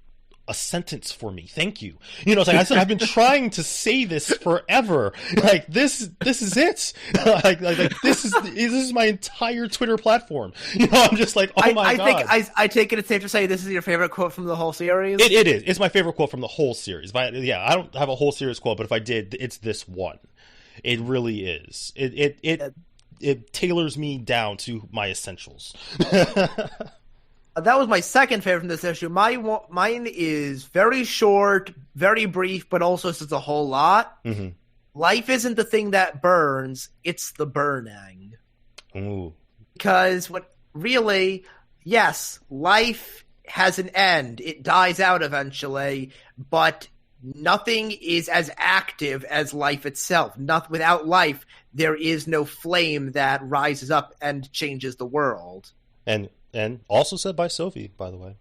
a sentence for me. Thank you. It's like, I said, I've been trying to say this forever. Like, this is it. like this is my entire Twitter platform. I'm just like, oh my God. I take it it's safe to say this is your favorite quote from the whole series? It is. It's my favorite quote from the whole series. But yeah, I don't have a whole series quote, but if I did, it's this one. It really is. It tailors me down to my essentials. That was my second favorite from this issue. Mine is very short, very brief, but also says a whole lot. Mm-hmm. Life isn't the thing that burns, it's the burning. Ooh. Because yes, life has an end. It dies out eventually, but nothing is as active as life itself. Without life, there is no flame that rises up and changes the world. And And also said by Sophie, by the way.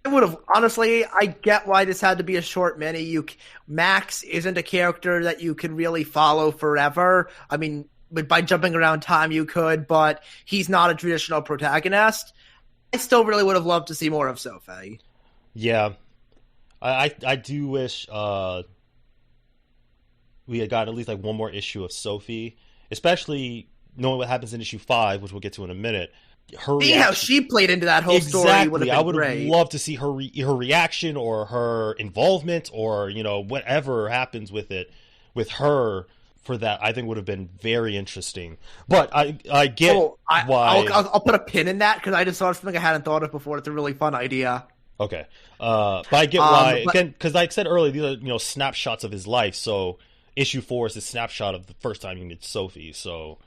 I would have, honestly, I get why this had to be a short mini. Max isn't a character that you can really follow forever. I mean, by jumping around time you could, but he's not a traditional protagonist. I still really would have loved to see more of Sophie. Yeah. I do wish we had gotten at least like one more issue of Sophie, especially knowing what happens in issue 5, which we'll get to in a minute. Seeing how she played into that whole story would have been I would great. have loved to see her reaction or her involvement or, you know, whatever happens with it, with her for that, I think would have been very interesting. But I get why. I'll put a pin in that because I just saw something I hadn't thought of before. It's a really fun idea. Okay. But I get why. Again, because like I said earlier, these are, you know, snapshots of his life. So issue 4 is a snapshot of the first time he met Sophie. So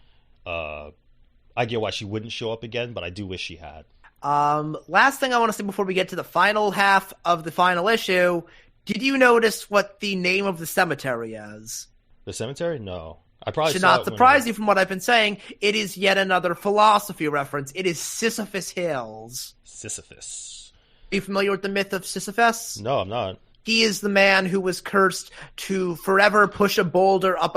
I get why she wouldn't show up again, but I do wish she had. Last thing I want to say before we get to the final half of the final issue, did you notice what the name of the cemetery is? The cemetery? No. I probably should saw not surprise you from what I've been saying. It is yet another philosophy reference. It is Sisyphus Hills. Sisyphus. Are you familiar with the myth of Sisyphus? No, I'm not. He is the man who was cursed to forever push a boulder up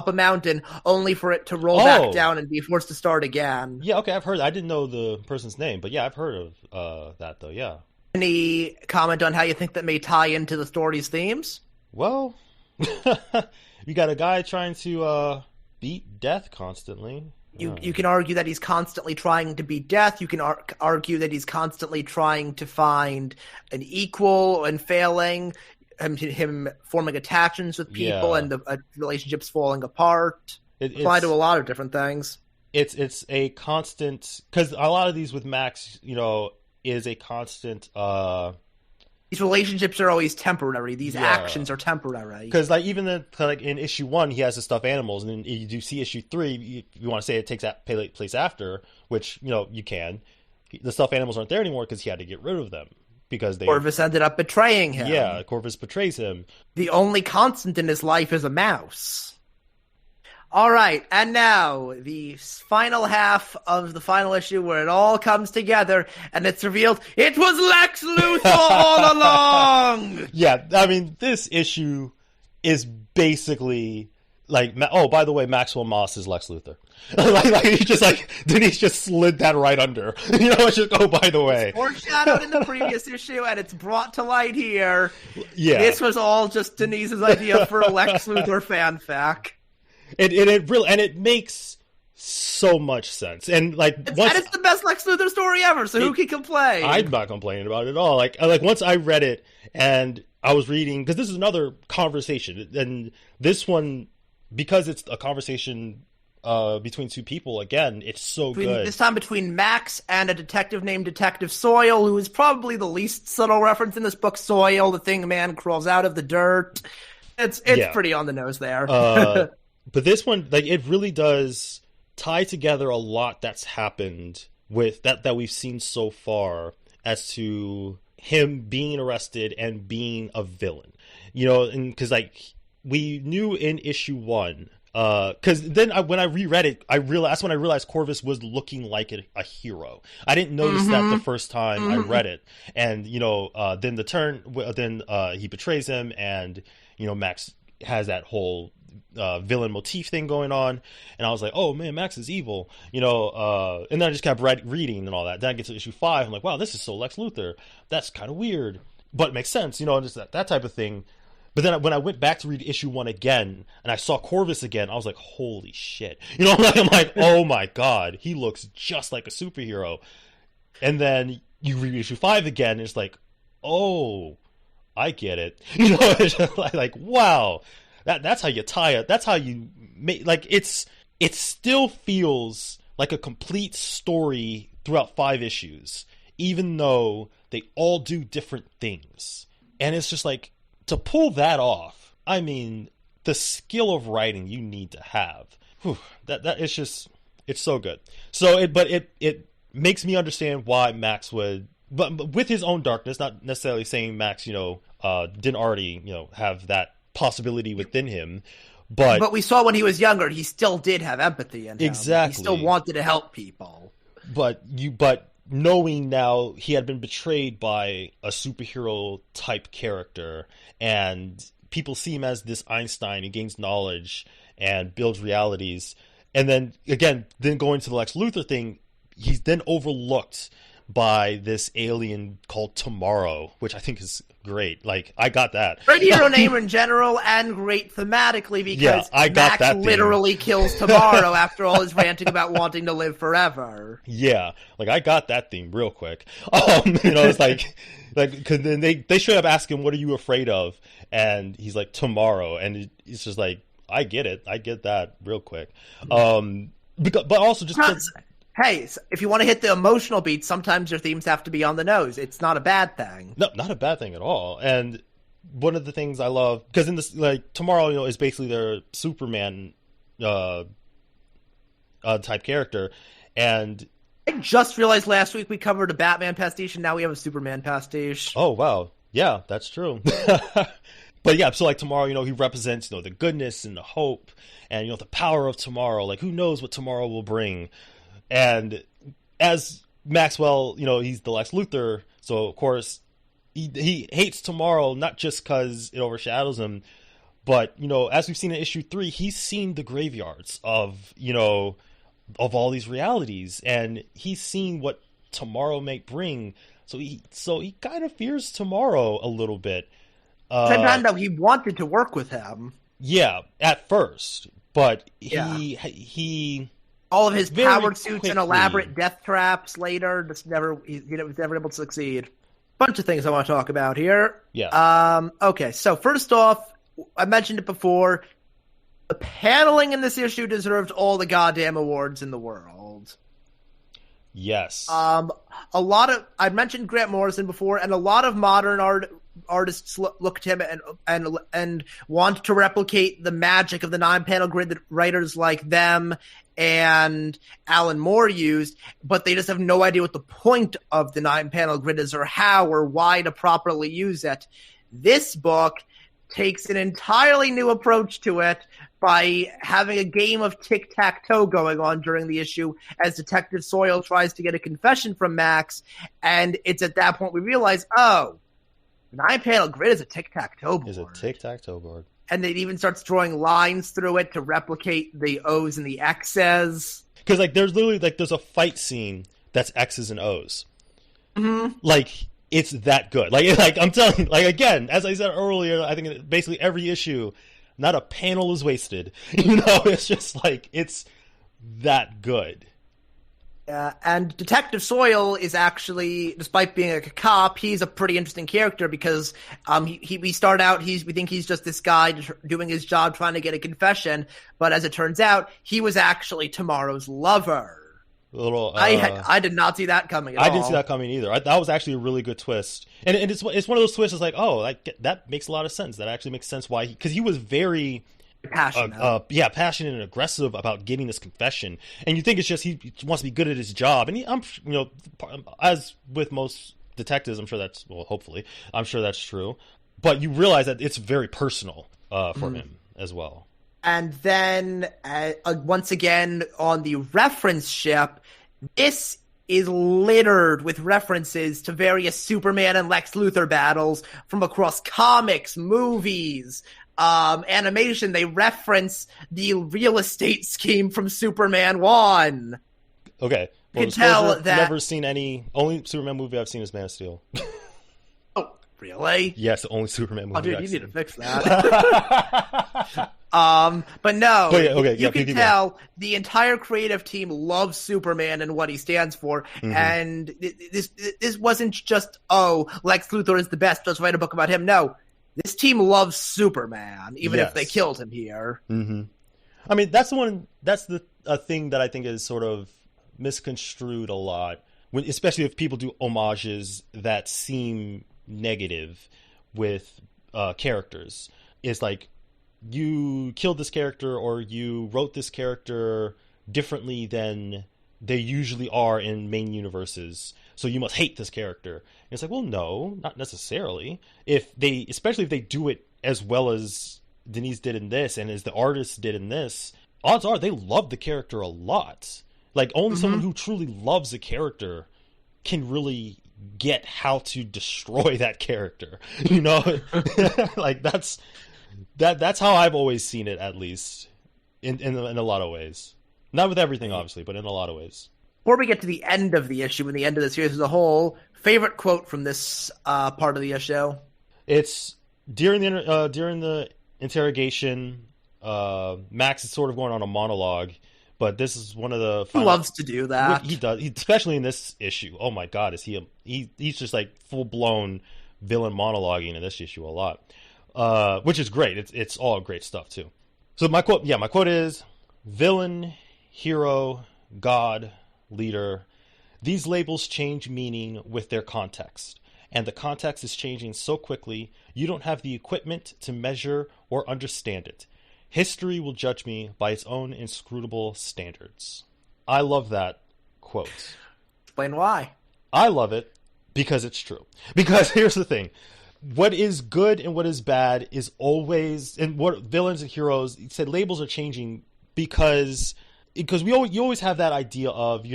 a mountain, only for it to roll back down and be forced to start again. Yeah, okay, I've heard. I didn't know the person's name, but yeah, I've heard of that though. Yeah. Any comment on how you think that may tie into the story's themes? Well, you got a guy trying to beat death constantly. You can argue that he's constantly trying to beat death. You can argue that he's constantly trying to find an equal and failing, him forming attachments with people and the relationships falling apart. Apply to a lot of different things. It's a constant, because a lot of these with Max, you know, is a constant. These relationships are always temporary. These actions are temporary. Because like even like in issue 1, he has the stuffed animals, and then you do see issue 3. You want to say it takes place after, which you know you can. The stuffed animals aren't there anymore because he had to get rid of them because Corvus ended up betraying him. Yeah, Corvus betrays him. The only constant in his life is a mouse. All right, and now the final half of the final issue where it all comes together and it's revealed it was Lex Luthor all along! Yeah, I mean, this issue is basically like, oh, by the way, Maxwell Moss is Lex Luthor. like he just like, Denise just slid that right under. You know, it's just, oh, by the way. It's foreshadowed in the previous issue and it's brought to light here. Yeah. This was all just Denise's idea for a Lex Luthor fanfic. It makes so much sense, and like it's the best Lex Luthor story ever. So who can complain? I'm not complaining about it at all. Like once I read it and I was reading, because this is another conversation, and this one, because it's a conversation between two people. Again, it's so good. This time between Max and a detective named Detective Soil, who is probably the least subtle reference in this book. Soil, the thing man crawls out of the dirt. It's pretty on the nose there. But this one, like, it really does tie together a lot that's happened with that we've seen so far as to him being arrested and being a villain. You know, and because like we knew in issue 1, because then when I reread it, that's when I realized Corvus was looking like a hero. I didn't notice that the first time I read it, and you know, then he betrays him, and you know, Max has that whole villain motif thing going on, and I was like, oh man, Max is evil, you know, and then I just kept reading and all that. Then I get to issue 5, I'm like, wow, this is so Lex Luthor. That's kind of weird, but it makes sense, you know, just that type of thing. But then when I went back to read issue 1 again, and I saw Corvus again, I was like, holy shit, you know, I'm like, oh my god, he looks just like a superhero. And then you read issue 5 again, and it's like, oh, I get it, you know. It's just like wow. That's how you tie it. That's how you make, like, it still feels like a complete story throughout 5 issues, even though they all do different things. And it's just like, to pull that off, I mean, the skill of writing you need to have. Whew, that it's just, it's so good. So it makes me understand why Max would, but with his own darkness, not necessarily saying Max, you know, didn't already, you know, have that possibility within him, but we saw when he was younger, he still did have empathy in him. Exactly. He still wanted to help people. but knowing now he had been betrayed by a superhero type character, and people see him as this Einstein who gains knowledge and builds realities, and then again, then going to the Lex Luthor thing, he's then overlooked by this alien called Tomorrow, which I think is great. Like, I got that. Great hero name in general, and great thematically, because I got Max that literally kills Tomorrow after all his ranting about wanting to live forever. Yeah, like, I got that theme real quick. It's like, because then they straight up ask him, "What are you afraid of?" And he's like, "Tomorrow," and it's just like, I get it, I get that real quick. But also just. Hey, if you want to hit the emotional beat, sometimes your themes have to be on the nose. It's not a bad thing. No, not a bad thing at all. And one of the things I love, because in this, like, Tomorrow, is basically their Superman type character, and I just realized last week we covered a Batman pastiche, and now we have a Superman pastiche. Oh wow, yeah, that's true. But yeah, so like Tomorrow, he represents the goodness and the hope, and the power of tomorrow. Like, who knows what tomorrow will bring. And as Maxwell, he's the Lex Luthor, so of course he hates Tomorrow, not just because it overshadows him, but as we've seen in issue 3, he's seen the graveyards of all these realities, and he's seen what Tomorrow may bring. So he kind of fears Tomorrow a little bit. Same time though, he wanted to work with him. Yeah, at first, but he all of his powered suits quickly. And elaborate death traps later, he was never able to succeed. Bunch of things I want to talk about here. Yeah. Okay, so first off, I mentioned it before, the paneling in this issue deserved all the goddamn awards in the world. Yes. I mentioned Grant Morrison before, and a lot of modern artists look at him and want to replicate the magic of the 9-panel grid that writers like them and Alan Moore used, but they just have no idea what the point of the 9-panel grid is, or how or why to properly use it. This book takes an entirely new approach to it by having a game of tic-tac-toe going on during the issue as Detective Soyle tries to get a confession from Max, and it's at that point we realize, the 9-panel grid is a tic-tac-toe board. Is a tic-tac-toe board. And it even starts drawing lines through it to replicate the O's and the X's. Because there's a fight scene that's X's and O's. Mm-hmm. Like, it's that good. Like I'm telling you, again, as I said earlier, I think basically every issue, not a panel is wasted. It's just it's that good. And Detective Soyle is actually, despite being a cop, he's a pretty interesting character because we start out, we think he's just this guy doing his job trying to get a confession, but as it turns out, he was actually Tomorrow's lover. I did not see that coming at all. I didn't see that coming either. That was actually a really good twist. And it's one of those twists that's that makes a lot of sense. That actually makes sense why because he was very passionate. Passionate and aggressive about getting this confession. And you think it's just he wants to be good at his job. And as with most detectives, hopefully, I'm sure that's true. But you realize that it's very personal for him as well. And then, once again, on the reference ship, this is littered with references to various Superman and Lex Luthor battles from across comics, movies, animation. They reference the real estate scheme from Superman 1. Okay. Well, you can tell that... I've never seen only Superman movie I've seen is Man of Steel. Oh, really? Yes, the only Superman movie I've seen. You need to fix that. But no, you can tell the entire creative team loves Superman and what he stands for. Mm-hmm. And this wasn't just, Lex Luthor is the best, let's write a book about him. No, this team loves Superman, even if they killed him here. Mm-hmm. I mean, that's a thing that I think is sort of misconstrued a lot, especially if people do homages that seem negative with characters. It's like, you killed this character or you wrote this character differently than they usually are in main universes, so you must hate this character. And it's like, well, no, not necessarily. Especially if they do it as well as Denise did in this and as the artist did in this, odds are they love the character a lot. Like, only someone who truly loves a character can really get how to destroy that character. You know, like that's how I've always seen it, at least in a lot of ways. Not with everything, obviously, but in a lot of ways. Before we get to the end of the issue and the end of the series as a whole, favorite quote from this part of the issue? It's during the interrogation. Max is sort of going on a monologue, but this is one of the He loves to do that. He does, especially in this issue. Oh my God, is he's just like full blown villain monologuing in this issue a lot, which is great. It's all great stuff too. So my quote is: villain, hero, god, leader. These labels change meaning with their context, and the context is changing so quickly you don't have the equipment to measure or understand it. History will judge me by its own inscrutable standards. I love that quote. Explain why. I love it because it's true. Because here's the thing. What is good and what is bad is always, and what villains and heroes, he said labels are changing because you always have that idea of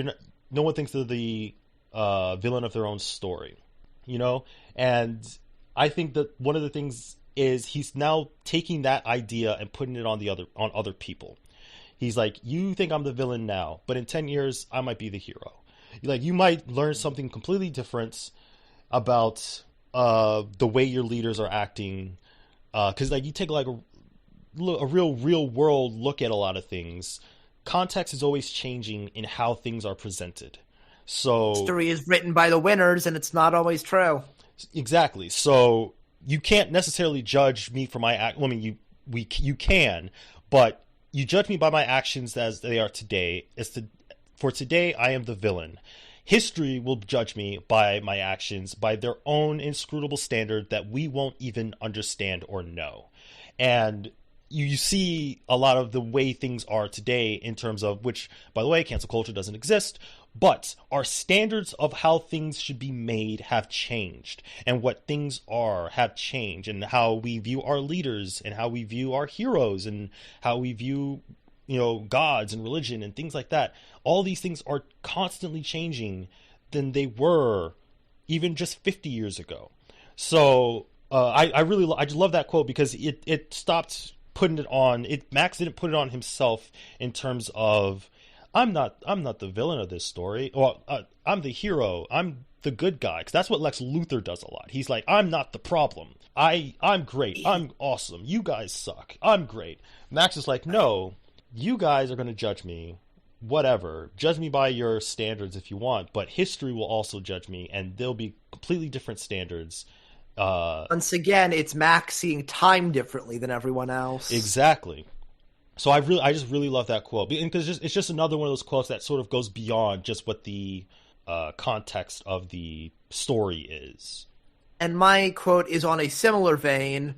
no one thinks they're the villain of their own story, you know? And I think that one of the things is he's now taking that idea and putting it on other people. He's like, you think I'm the villain now, but in 10 years I might be the hero. Like, you might learn something completely different about the way your leaders are acting, because like you take like a real world look at a lot of things. Context is always changing in how things are presented. So history is written by the winners, and it's not always true. Exactly. So you can't necessarily judge me for my act. I mean, you can, but you judge me by my actions as they are today. For today, I am the villain. History will judge me by my actions, by their own inscrutable standard that we won't even understand or know. And you see a lot of the way things are today in terms of, which, by the way, cancel culture doesn't exist, but our standards of how things should be made have changed, and what things are have changed, and how we view our leaders, and how we view our heroes, and how we view, gods and religion and things like that. All these things are constantly changing than they were even just 50 years ago. So I just love that quote because it stopped putting it on. Max didn't put it on himself in terms of, I'm not the villain of this story. Well, I'm the hero. I'm the good guy. Because that's what Lex Luthor does a lot. He's like, I'm not the problem. I'm great. I'm awesome. You guys suck. I'm great. Max is like, no, you guys are going to judge me. Whatever. Judge me by your standards if you want. But history will also judge me. And there'll be completely different standards. Once again, it's Max seeing time differently than everyone else. Exactly. So I just really love that quote because it's just another one of those quotes that sort of goes beyond just what the context of the story is. And my quote is on a similar vein.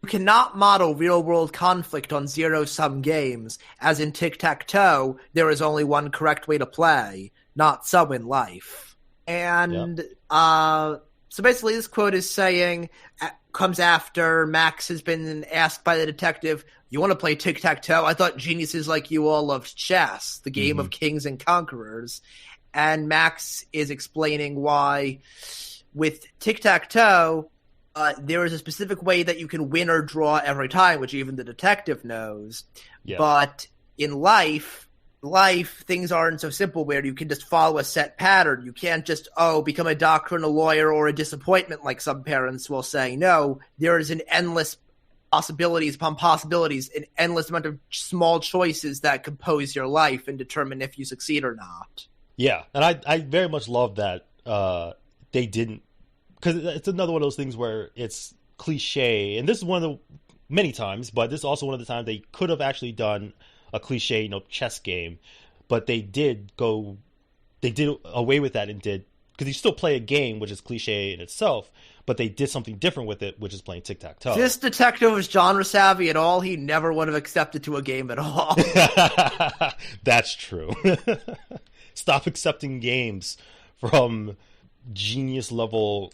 You cannot model real-world conflict on zero-sum games. As in tic-tac-toe, there is only one correct way to play, not so in life. And so basically this quote is saying, comes after Max has been asked by the detective, you want to play tic-tac-toe? I thought geniuses like you all loved chess, the game of kings and conquerors. And Max is explaining why with tic-tac-toe, there is a specific way that you can win or draw every time, which even the detective knows. Yeah. But in life, things aren't so simple where you can just follow a set pattern. You can't just, become a doctor and a lawyer or a disappointment like some parents will say. No, there is an endless possibilities upon possibilities, an endless amount of small choices that compose your life and determine if you succeed or not. Yeah, and I very much love that they didn't, because it's another one of those things where it's cliche, and this is one of the many times, but this is also one of the times they could have actually done a cliche, chess game, but they did away with that and did, because you still play a game, which is cliche in itself, but they did something different with it, which is playing tic-tac-toe. If this detective was genre savvy at all, he never would have accepted to a game at all. That's true. Stop accepting games from genius level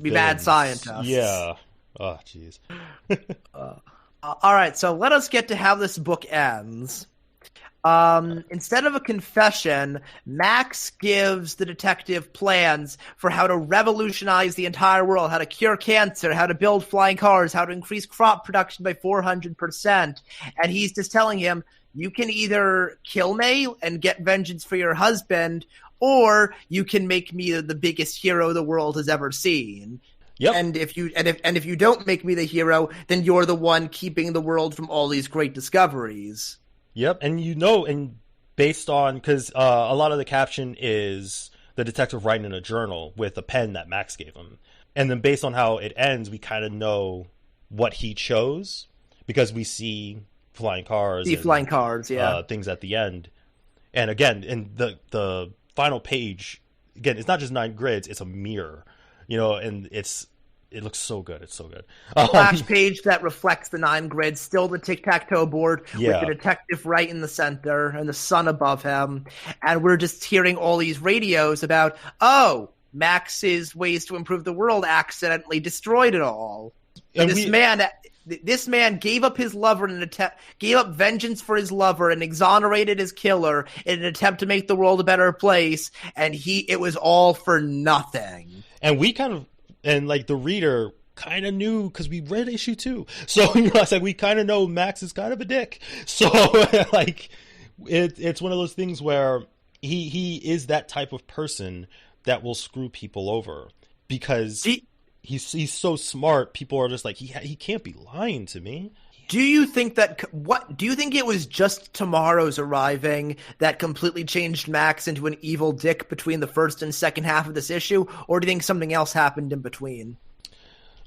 be mad scientists. Yeah. Oh, jeez. All right, so let us get to how this book ends. Instead of a confession, Max gives the detective plans for how to revolutionize the entire world, how to cure cancer, how to build flying cars, how to increase crop production by 400%. And he's just telling him, you can either kill me and get vengeance for your husband, or you can make me the biggest hero the world has ever seen. Yep. And if you don't make me the hero, then you're the one keeping the world from all these great discoveries. Yep, and based on, because a lot of the caption is the detective writing in a journal with a pen that Max gave him. And then based on how it ends, we kind of know what he chose, because we see flying cars. Things at the end. And again, in the final page, again, it's not just 9 grids, it's a mirror, and it looks so good. It's so good. Flash page that reflects the 9 grids, still the tic-tac-toe board with the detective right in the center and the sun above him. And we're just hearing all these radios about, Max's ways to improve the world accidentally destroyed it all. And this man gave up his lover gave up vengeance for his lover and exonerated his killer in an attempt to make the world a better place. And it was all for nothing. And the reader kind of knew, because we read issue 2. So, it's like we kind of know Max is kind of a dick. So, it's one of those things where he is that type of person that will screw people over. Because he's so smart, people are just like, he can't be lying to me. Do you think it was just Tomorrow's arriving that completely changed Max into an evil dick between the first and second half of this issue, or do you think something else happened in between?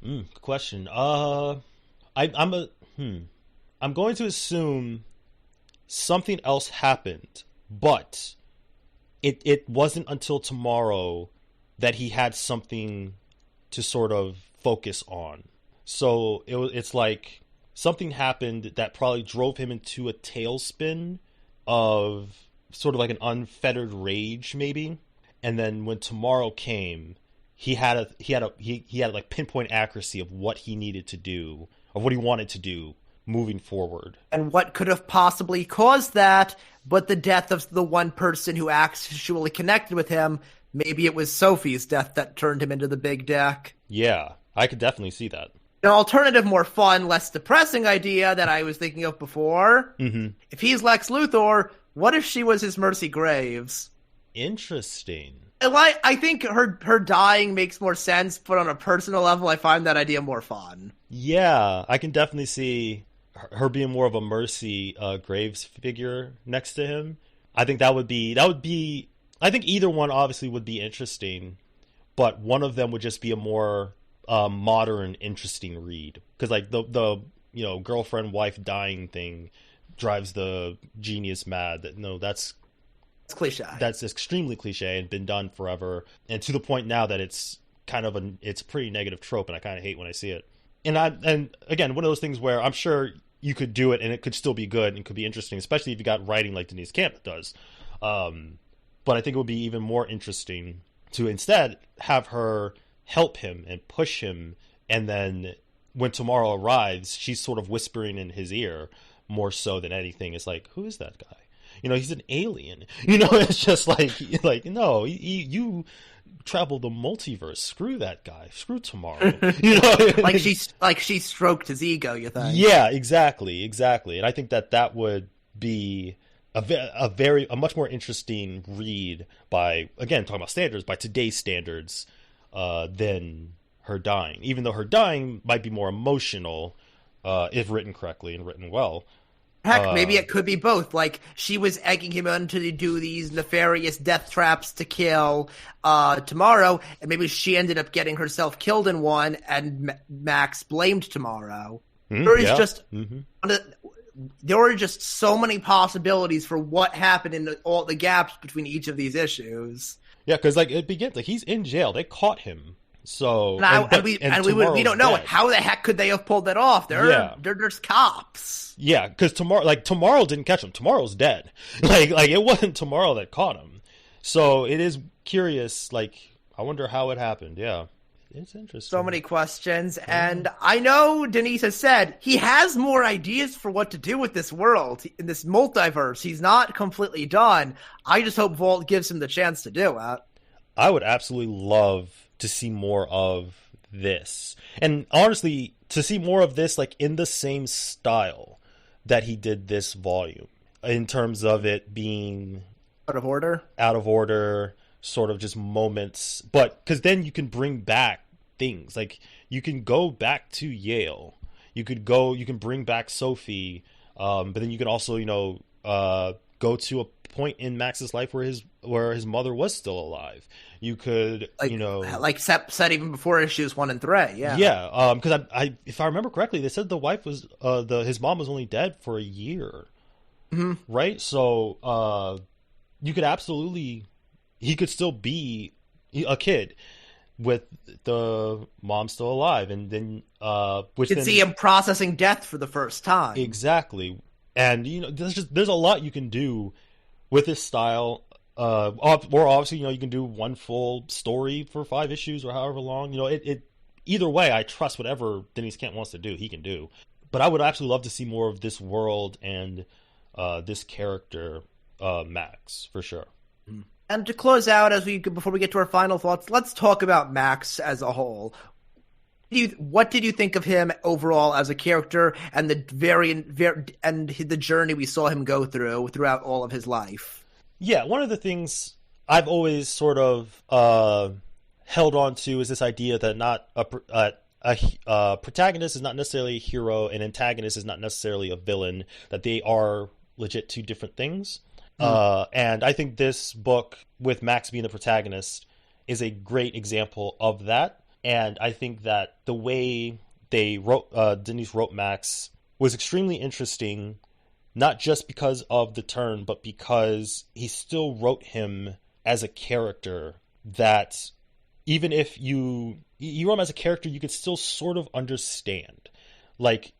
Good question. I'm going to assume something else happened, but it wasn't until Tomorrow that he had something to sort of focus on. So it's like something happened that probably drove him into a tailspin of sort of like an unfettered rage, maybe. And then when Tomorrow came, he had like pinpoint accuracy of what he needed to do, of what he wanted to do moving forward. And what could have possibly caused that, but the death of the one person who actually connected with him. Maybe it was Sophie's death that turned him into the big dick. Yeah, I could definitely see that. An alternative, more fun, less depressing idea that I was thinking of before. Mm-hmm. If he's Lex Luthor, what if she was his Mercy Graves? Interesting. I think her dying makes more sense, but on a personal level, I find that idea more fun. Yeah, I can definitely see her being more of a Mercy Graves figure next to him. I think that would be. I think either one obviously would be interesting, but one of them would just be a more modern, interesting read. Because like the girlfriend wife dying thing drives the genius mad. That's cliche. That's extremely cliche and been done forever, and to the point now that it's kind of it's a pretty negative trope, and I kind of hate when I see it. And again, one of those things where I'm sure you could do it and it could still be good and it could be interesting, especially if you got writing like Denise Camp does. But I think it would be even more interesting to instead have her help him and push him. And then when Tomorrow arrives, she's sort of whispering in his ear more so than anything. It's like, who is that guy? He's an alien. It's just like no, you travel the multiverse. Screw that guy. Screw Tomorrow. she stroked his ego, you think? Yeah, exactly. And I think that would be a much more interesting read by, again, talking about standards, by today's standards, than her dying. Even though her dying might be more emotional, if written correctly and written well. Heck, maybe it could be both. Like, she was egging him on to do these nefarious death traps to kill Tomorrow, and maybe she ended up getting herself killed in one, and Max blamed Tomorrow. There were just so many possibilities for what happened in all the gaps between each of these issues. Yeah, because it begins he's in jail. They caught him. So we don't know how the heck could they have pulled that off. They're just cops. Yeah, because Tomorrow didn't catch him. Tomorrow's dead. It wasn't Tomorrow that caught him. So it is curious. I wonder how it happened. Yeah, It's interesting. So many questions, and I know Denise has said he has more ideas for what to do with this world, in this multiverse. He's not completely done. I just hope Walt gives him the chance to do it. I would absolutely love to see more of this. And honestly, to see more of this like in the same style that he did this volume, in terms of it being Out of order, sort of just moments, but because then you can bring back things like you can go back to Yale, you can bring back Sophie, but then you can also go to a point in Max's life where his mother was still alive. You could like said even before issues 1 and 3. Because I if I remember correctly, they said the wife was his mom was only dead for a year, right? So you could absolutely. He could still be a kid with the mom still alive, and then which you can see him processing death for the first time. Exactly, and there's a lot you can do with this style. Or obviously, you can do one full story for 5 issues or however long. It either way, I trust whatever Denise Kent wants to do, he can do. But I would absolutely love to see more of this world and this character, Max, for sure. And to close out, before we get to our final thoughts, let's talk about Max as a whole. What did you think of him overall as a character, and the the journey we saw him go throughout all of his life? Yeah, one of the things I've always sort of held on to is this idea that not a protagonist is not necessarily a hero, and antagonist is not necessarily a villain. That they are legit 2 different things. And I think this book, with Max being the protagonist, is a great example of that. And I think that the way Denise wrote Max was extremely interesting, not just because of the turn, but because he still wrote him as a character that even if you wrote him as a character, you could still sort of understand. Like,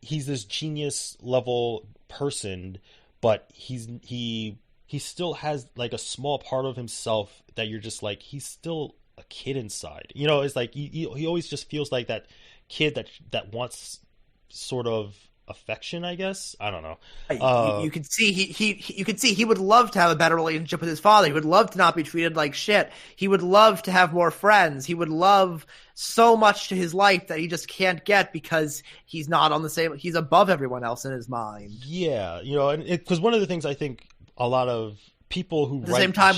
he's this genius level person, but he still has like a small part of himself that you're just like, he's still a kid inside. It's like he always just feels like that kid that wants sort of affection, I guess. I don't know. You could see he would love to have a better relationship with his father. He would love to not be treated like shit. He would love to have more friends. He would love so much to his life that he just can't get because he's not on the same. He's above everyone else in his mind. Yeah, and because one of the things I think a lot of people who at the same time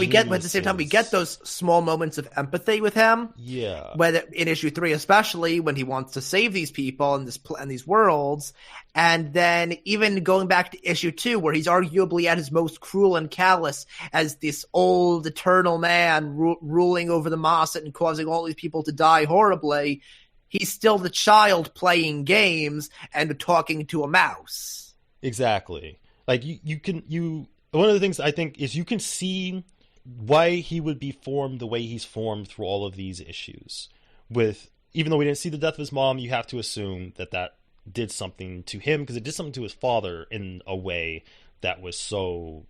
we get those small moments of empathy with him. Yeah, whether in issue 3 especially, when he wants to save these people and these worlds, and then even going back to issue 2 where he's arguably at his most cruel and callous as this old eternal man ruling over the Moss and causing all these people to die horribly. He's still the child playing games and talking to a mouse. Exactly. Like one of the things I think is you can see why he would be formed the way he's formed through all of these issues. Even though we didn't see the death of his mom, you have to assume that did something to him, because it did something to his father in a way that was so...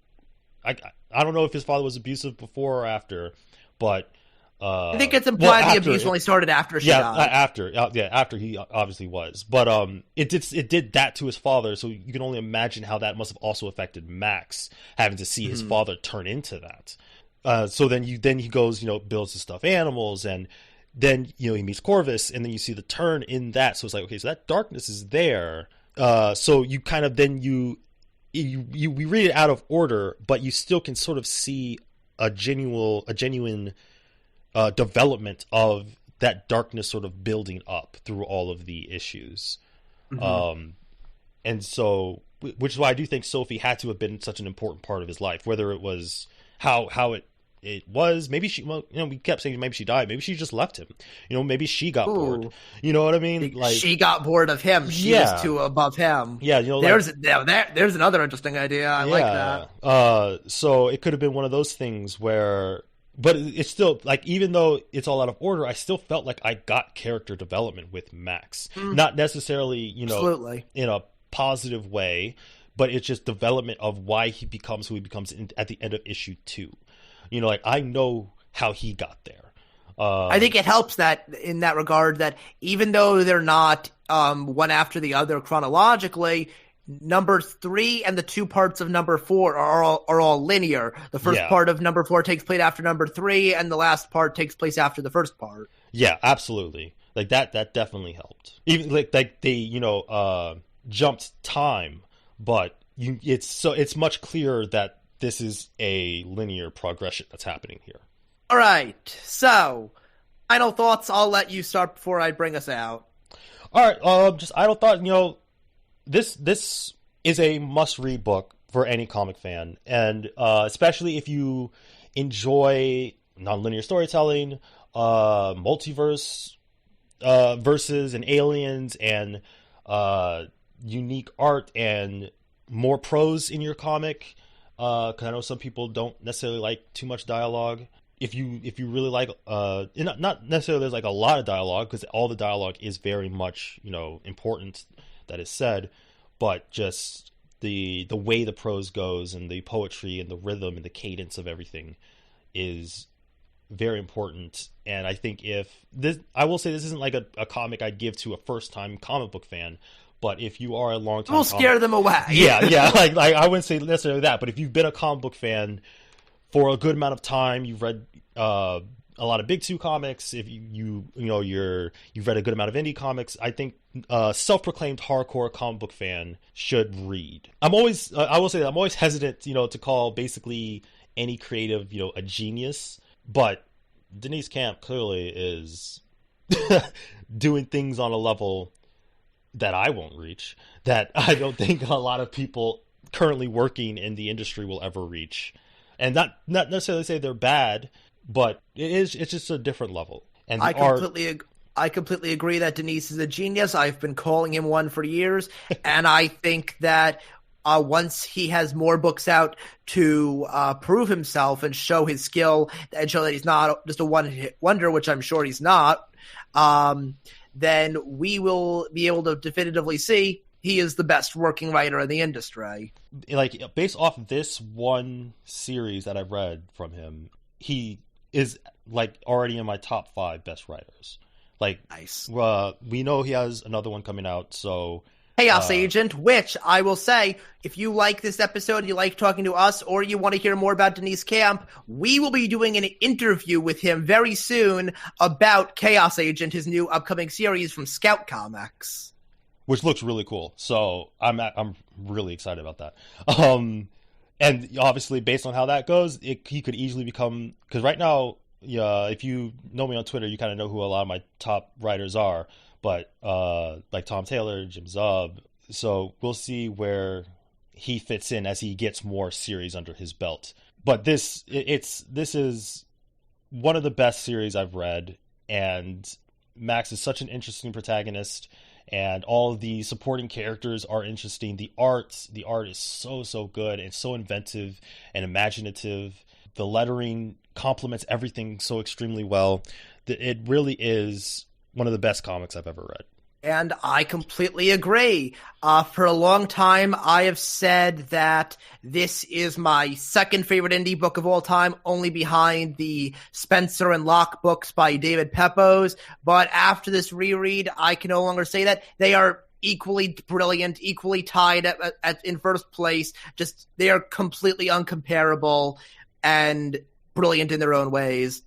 I don't know if his father was abusive before or after, but... I think it's implied the abuse only started after she died. After he obviously was. But it did that to his father, so you can only imagine how that must have also affected Max, having to see his father turn into that. So then he goes, builds his stuffed animals, and then he meets Corvus, and then you see the turn in that. So it's like, okay, so that darkness is there. So you kind of then we read it out of order, but you still can sort of see a genuine development of that darkness sort of building up through all of the issues. And so, which is why I do think Sophie had to have been such an important part of his life, whether it was how it was, maybe we kept saying maybe she died, maybe she just left him, maybe she got bored, you know what I mean? Like, she got bored of him. She was too above him. Yeah. There's another interesting idea. I like that. So it could have been one of those things where, but it's still like, even though it's all out of order, I still felt like I got character development with Max. Not necessarily, absolutely in a positive way, but it's just development of why he becomes who he becomes at the end of issue 2. Like, I know how he got there. I think it helps that in that regard that even though they're not one after the other chronologically, number 3 and the 2 parts of number 4 are all linear. The first part of number 4 takes place after number 3, and the last part takes place after the first part. Yeah, absolutely. Like that definitely helped. Even like they jumped time, but it's much clearer that this is a linear progression that's happening here. All right, so final thoughts. I'll let you start before I bring us out. All right, just idle thought. This is a must-read book for any comic fan, and especially if you enjoy nonlinear storytelling, multiverse verses and aliens, and unique art and more prose in your comic. Because I know some people don't necessarily like too much dialogue. If you really like, not necessarily there's like a lot of dialogue, because all the dialogue is very much important that is said, but just the way the prose goes and the poetry and the rhythm and the cadence of everything is very important. And I think I will say this isn't like a comic I'd give to a first time comic book fan. But if you are a long time, we'll scare them away. Yeah. Like I wouldn't say necessarily that. But if you've been a comic book fan for a good amount of time, you've read a lot of Big Two comics. If you've read a good amount of indie comics, I think self-proclaimed hardcore comic book fan should read. I will say that I'm always hesitant, to call basically any creative, a genius. But Denise Camp clearly is doing things on a level that I won't reach, that I don't think a lot of people currently working in the industry will ever reach. And not necessarily say they're bad, but it's just a different level. And I completely agree that Denise is a genius. I've been calling him one for years, and I think that once he has more books out to prove himself and show his skill and show that he's not just a one-hit wonder, which I'm sure he's not, then we will be able to definitively see he is the best working writer in the industry. Like, based off of this one series that I've read from him, he is like already in my top 5 best writers. Like, nice. We know he has another one coming out, so Chaos Agent, which I will say, if you like this episode, you like talking to us, or you want to hear more about Denise Camp, we will be doing an interview with him very soon about Chaos Agent, his new upcoming series from Scout Comics. Which looks really cool. So I'm really excited about that. And obviously, based on how that goes, he could easily become, because right now, if you know me on Twitter, you kind of know who a lot of my top writers are. But like Tom Taylor, Jim Zub. So we'll see where he fits in as he gets more series under his belt. But this is one of the best series I've read, and Max is such an interesting protagonist, and all of the supporting characters are interesting. The art is so good and so inventive and imaginative. The lettering complements everything so extremely well that it really is one of the best comics I've ever read. And I completely agree. For a long time, I have said that this is my second favorite indie book of all time, only behind the Spencer and Locke books by David Pepose. But after this reread, I can no longer say that. They are equally brilliant, equally tied in first place. Just, they are completely uncomparable and brilliant in their own ways.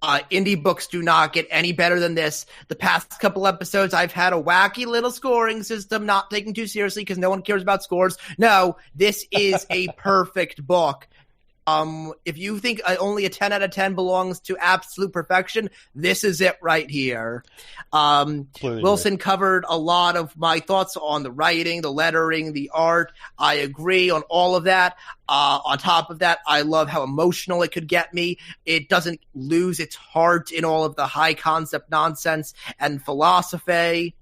Indie books do not get any better than this. The past couple episodes, I've had a wacky little scoring system, not taken too seriously because no one cares about scores. No, this is a perfect book. If you think only a 10 out of 10 belongs to absolute perfection, this is it right here. Wilson covered a lot of my thoughts on the writing, the lettering, the art. I agree on all of that. On top of that, I love how emotional it could get me. It doesn't lose its heart in all of the high concept nonsense and philosophy.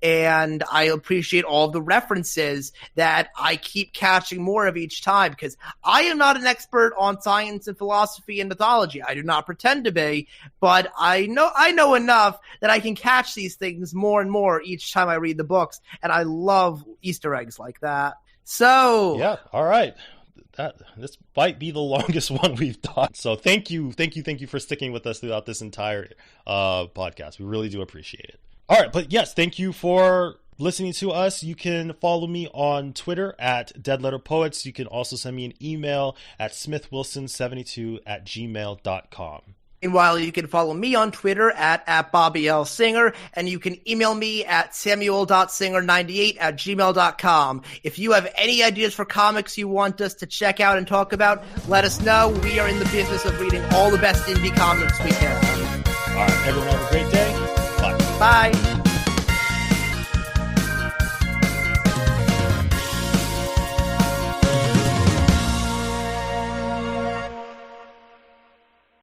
And I appreciate all the references that I keep catching more of each time, because I am not an expert on science and philosophy and mythology. I do not pretend to be, but I know enough that I can catch these things more and more each time I read the books, and I love Easter eggs like that. So yeah, all right. this might be the longest one we've done. So thank you for sticking with us throughout this entire podcast. We really do appreciate it. All right, but yes, thank you for listening to us. You can follow me on Twitter at deadletterpoets. You can also send me an email at smithwilson72@gmail.com. Meanwhile, you can follow me on Twitter at Bobby L. Singer, and you can email me at samuel.singer98@gmail.com. If you have any ideas for comics you want us to check out and talk about, let us know. We are in the business of reading all the best indie comics we can. All right, everyone have a great day. Bye. Bye.